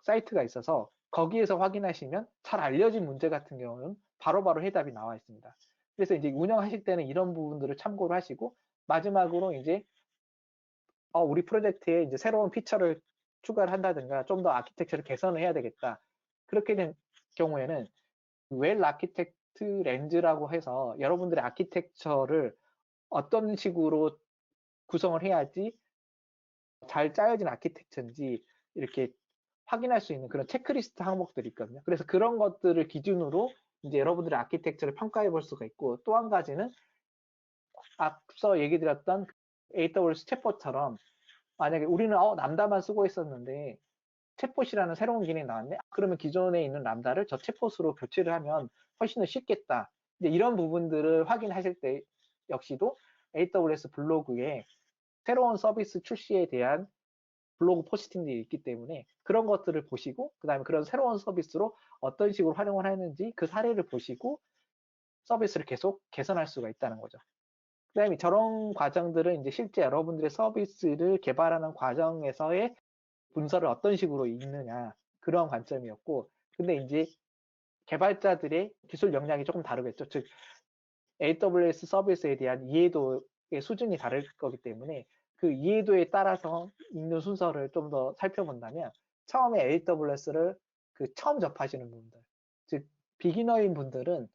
사이트가 있어서 거기에서 확인하시면 잘 알려진 문제 같은 경우는 바로바로 해답이 나와 있습니다. 그래서 이제 운영하실 때는 이런 부분들을 참고를 하시고 마지막으로 이제 우리 프로젝트에 이제 새로운 피처를 추가를 한다든가 좀 더 아키텍처를 개선을 해야 되겠다. 그렇게 된 경우에는 웰 아키텍트 렌즈라고 해서 여러분들의 아키텍처를 어떤 식으로 구성을 해야지 잘 짜여진 아키텍처인지 이렇게 확인할 수 있는 그런 체크리스트 항목들이 있거든요. 그래서 그런 것들을 기준으로 이제 여러분들의 아키텍처를 평가해 볼 수가 있고 또 한 가지는 앞서 얘기 드렸던 AWS 챗봇처럼 만약에 우리는 람다만 쓰고 있었는데 챗봇이라는 새로운 기능이 나왔네. 그러면 기존에 있는 람다를 저 챗봇으로 교체를 하면 훨씬 더 쉽겠다. 이제 이런 부분들을 확인하실 때 역시도 AWS 블로그에 새로운 서비스 출시에 대한 블로그 포스팅들이 있기 때문에 그런 것들을 보시고 그다음에 그런 새로운 서비스로 어떤 식으로 활용을 하는지 그 사례를 보시고 서비스를 계속 개선할 수가 있다는 거죠. 그다음에 저런 과정들은 이제 실제 여러분들의 서비스를 개발하는 과정에서의 문서를 어떤 식으로 읽느냐 그런 관점이었고 근데 이제 개발자들의 기술 역량이 조금 다르겠죠. 즉 AWS 서비스에 대한 이해도의 수준이 다를 거기 때문에 그 이해도에 따라서 읽는 순서를 좀 더 살펴본다면 처음에 AWS를 처음 접하시는 분들, 즉 비기너인 분들은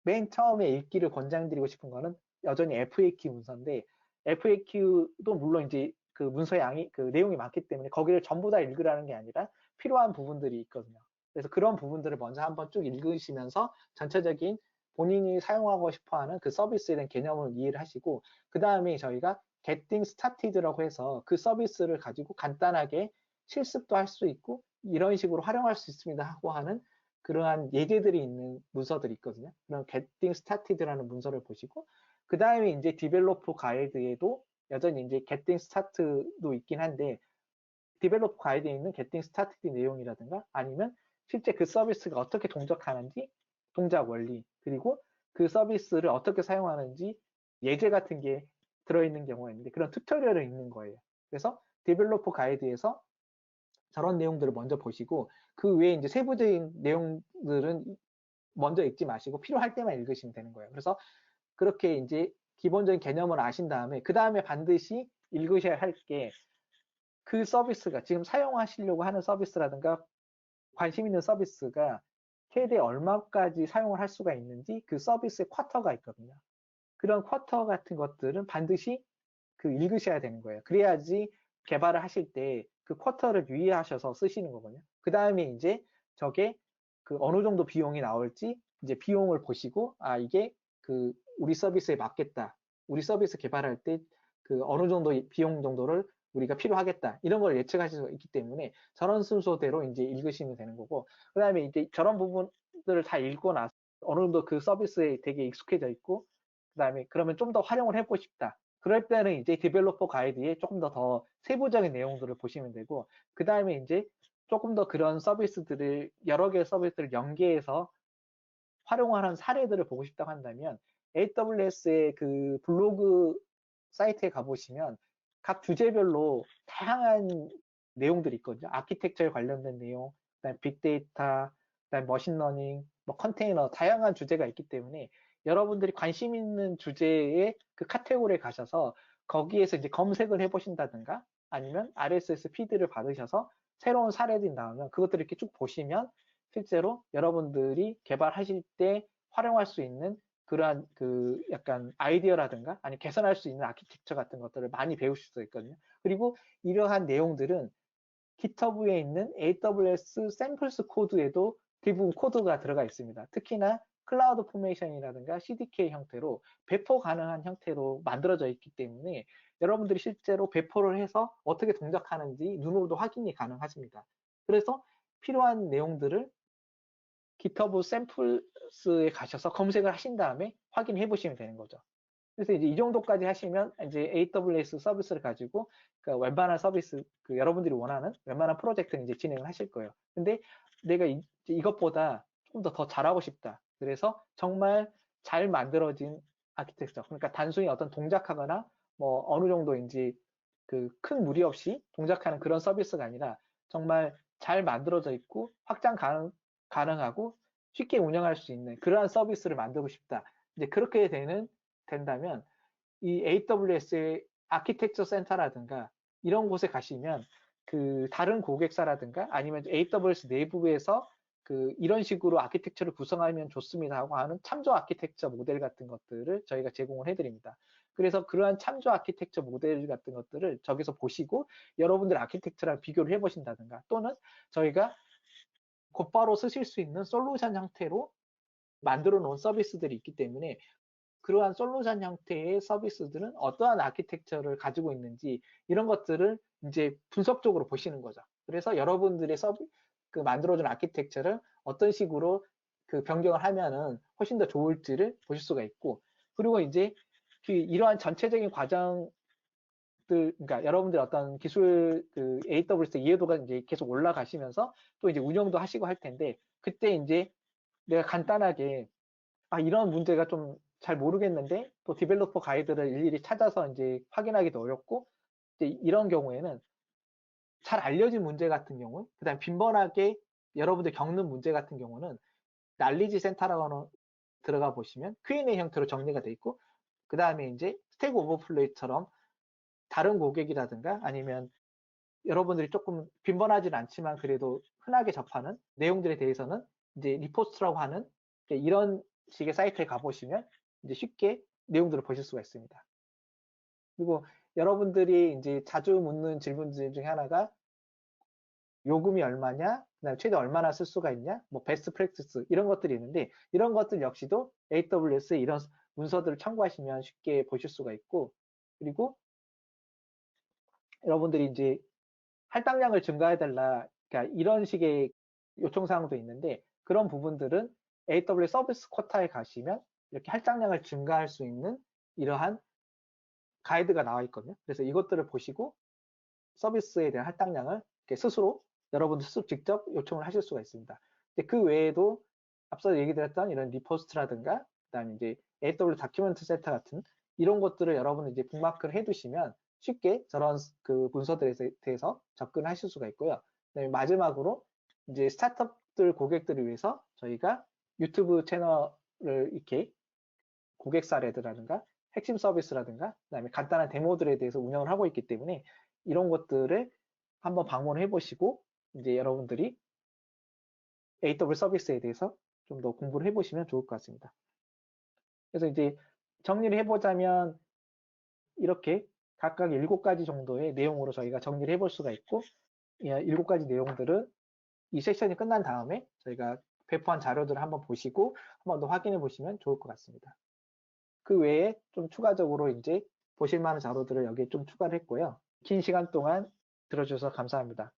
맨 처음에 읽기를 권장드리고 싶은 거는 여전히 FAQ 문서인데 FAQ도 물론 이제 그 문서 양이 그 내용이 많기 때문에 거기를 전부 다 읽으라는 게 아니라 필요한 부분들이 있거든요. 그래서 그런 부분들을 먼저 한번 쭉 읽으시면서 전체적인 본인이 사용하고 싶어하는 그 서비스에 대한 개념을 이해를 하시고 그 다음에 저희가 Getting Started라고 해서 그 서비스를 가지고 간단하게 실습도 할 수 있고 이런 식으로 활용할 수 있습니다 하고 하는 그러한 예제들이 있는 문서들이 있거든요. 그런 getting started라는 문서를 보시고 그 다음에 이제 디벨로퍼 가이드에도 여전히 이제 getting started도 있긴 한데 디벨로퍼 가이드에 있는 getting started 내용이라든가 아니면 실제 그 서비스가 어떻게 동작하는지 동작 원리 그리고 그 서비스를 어떻게 사용하는지 예제 같은 게 들어있는 경우가 있는데 그런 튜토리얼을 읽는 거예요. 그래서 디벨로퍼 가이드에서 저런 내용들을 먼저 보시고 그 외에 이제 세부적인 내용들은 먼저 읽지 마시고 필요할 때만 읽으시면 되는 거예요. 그래서 그렇게 이제 기본적인 개념을 아신 다음에 그 다음에 반드시 읽으셔야 할 게 그 서비스가 지금 사용하시려고 하는 서비스라든가 관심 있는 서비스가 최대 얼마까지 사용을 할 수가 있는지 그 서비스의 쿼터가 있거든요. 그런 쿼터 같은 것들은 반드시 그 읽으셔야 되는 거예요. 그래야지 개발을 하실 때 그 쿼터를 유의하셔서 쓰시는 거거든요. 그 다음에 이제 저게 그 어느 정도 비용이 나올지 이제 비용을 보시고 아 이게 그 우리 서비스에 맞겠다. 우리 서비스 개발할 때 그 어느 정도 비용 정도를 우리가 필요하겠다. 이런 걸 예측하실 수 있기 때문에 저런 순서대로 이제 읽으시면 되는 거고 그 다음에 이제 저런 부분들을 다 읽고 나서 어느 정도 그 서비스에 되게 익숙해져 있고 그 다음에 그러면 좀 더 활용을 해보고 싶다. 그럴 때는 이제 디벨로퍼 가이드에 조금 더 세부적인 내용들을 보시면 되고 그 다음에 이제 조금 더 그런 서비스들을 여러 개의 서비스를 연계해서 활용하는 사례들을 보고 싶다고 한다면 AWS의 그 블로그 사이트에 가보시면 각 주제별로 다양한 내용들이 있거든요. 아키텍처에 관련된 내용, 그다음에 빅데이터, 그다음에 머신러닝, 뭐 컨테이너 다양한 주제가 있기 때문에 여러분들이 관심 있는 주제의 그 카테고리에 가셔서 거기에서 이제 검색을 해보신다든가 아니면 RSS 피드를 받으셔서 새로운 사례들이 나오면 그것들을 이렇게 쭉 보시면 실제로 여러분들이 개발하실 때 활용할 수 있는 그러한 그 약간 아이디어라든가 아니 개선할 수 있는 아키텍처 같은 것들을 많이 배우실 수 있거든요. 그리고 이러한 내용들은 GitHub에 있는 AWS 샘플스 코드에도 대부분 코드가 들어가 있습니다. 특히나 클라우드 포메이션이라든가 CDK 형태로 배포 가능한 형태로 만들어져 있기 때문에 여러분들이 실제로 배포를 해서 어떻게 동작하는지 눈으로도 확인이 가능하십니다. 그래서 필요한 내용들을 GitHub 샘플스에 가셔서 검색을 하신 다음에 확인해 보시면 되는 거죠. 그래서 이제 이 정도까지 하시면 이제 AWS 서비스를 가지고 그 웬만한 서비스, 그 여러분들이 원하는 웬만한 프로젝트는 이제 진행을 하실 거예요. 근데 내가 이것보다 좀 더 잘하고 싶다. 그래서 정말 잘 만들어진 아키텍처. 그러니까 단순히 어떤 동작하거나 뭐 어느 정도인지 그 큰 무리 없이 동작하는 그런 서비스가 아니라 정말 잘 만들어져 있고 확장 가능하고 쉽게 운영할 수 있는 그러한 서비스를 만들고 싶다. 이제 그렇게 된다면 이 AWS의 아키텍처 센터라든가 이런 곳에 가시면 그 다른 고객사라든가 아니면 AWS 내부에서 그 이런 식으로 아키텍처를 구성하면 좋습니다 하고 하는 참조 아키텍처 모델 같은 것들을 저희가 제공을 해드립니다. 그래서 그러한 참조 아키텍처 모델 같은 것들을 저기서 보시고 여러분들 아키텍처랑 비교를 해보신다든가 또는 저희가 곧바로 쓰실 수 있는 솔루션 형태로 만들어 놓은 서비스들이 있기 때문에 그러한 솔루션 형태의 서비스들은 어떠한 아키텍처를 가지고 있는지 이런 것들을 이제 분석적으로 보시는 거죠. 그래서 여러분들의 그 만들어준 아키텍처를 어떤 식으로 그 변경을 하면은 훨씬 더 좋을지를 보실 수가 있고 그리고 이제 이러한 전체적인 과정들 그러니까 여러분들 어떤 기술 그 AWS 이해도가 이제 계속 올라가시면서 또 이제 운영도 하시고 할 텐데 그때 이제 내가 간단하게 아 이런 문제가 좀 잘 모르겠는데 또 디벨로퍼 가이드를 일일이 찾아서 이제 확인하기도 어렵고 이제 이런 경우에는 잘 알려진 문제 같은 경우 그다음 빈번하게 여러분들 겪는 문제 같은 경우는 날리지 센터라고 들어가 보시면 Q&A 형태로 정리가 돼 있고 그 다음에 이제 스택 오버플레이처럼 다른 고객이라든가 아니면 여러분들이 조금 빈번하진 않지만 그래도 흔하게 접하는 내용들에 대해서는 이제 리포스트라고 하는 이런 식의 사이트에 가보시면 이제 쉽게 내용들을 보실 수가 있습니다. 그리고 여러분들이 이제 자주 묻는 질문들 중에 하나가 요금이 얼마냐, 그다음에 최대 얼마나 쓸 수가 있냐, 뭐 베스트 프랙티스 이런 것들이 있는데 이런 것들 역시도 AWS에 이런 문서들을 참고하시면 쉽게 보실 수가 있고 그리고 여러분들이 이제 할당량을 증가해달라 그러니까 이런 식의 요청사항도 있는데 그런 부분들은 AWS 서비스 쿼타에 가시면 이렇게 할당량을 증가할 수 있는 이러한 가이드가 나와 있거든요. 그래서 이것들을 보시고 서비스에 대한 할당량을 스스로 여러분들 스스로 직접 요청을 하실 수가 있습니다. 그 외에도 앞서 얘기 드렸던 이런 리포스트라든가 그다음에 이제 AWS 다큐멘트 세터 같은 이런 것들을 여러분이 이제 북마크를 해두시면 쉽게 저런 그 문서들에 대해서 접근하실 수가 있고요. 그다음에 마지막으로 이제 스타트업들 고객들을 위해서 저희가 유튜브 채널을 이렇게 고객 사례들라든가 핵심 서비스라든가 그다음에 간단한 데모들에 대해서 운영을 하고 있기 때문에 이런 것들을 한번 방문해 보시고 이제 여러분들이 AWS 서비스에 대해서 좀 더 공부를 해보시면 좋을 것 같습니다. 그래서 이제 정리를 해보자면 이렇게 각각 7가지 정도의 내용으로 저희가 정리를 해볼 수가 있고 7가지 내용들은 이 세션이 끝난 다음에 저희가 배포한 자료들을 한번 보시고 한번 더 확인해 보시면 좋을 것 같습니다. 그 외에 좀 추가적으로 이제 보실 만한 자료들을 여기에 좀 추가를 했고요. 긴 시간 동안 들어주셔서 감사합니다.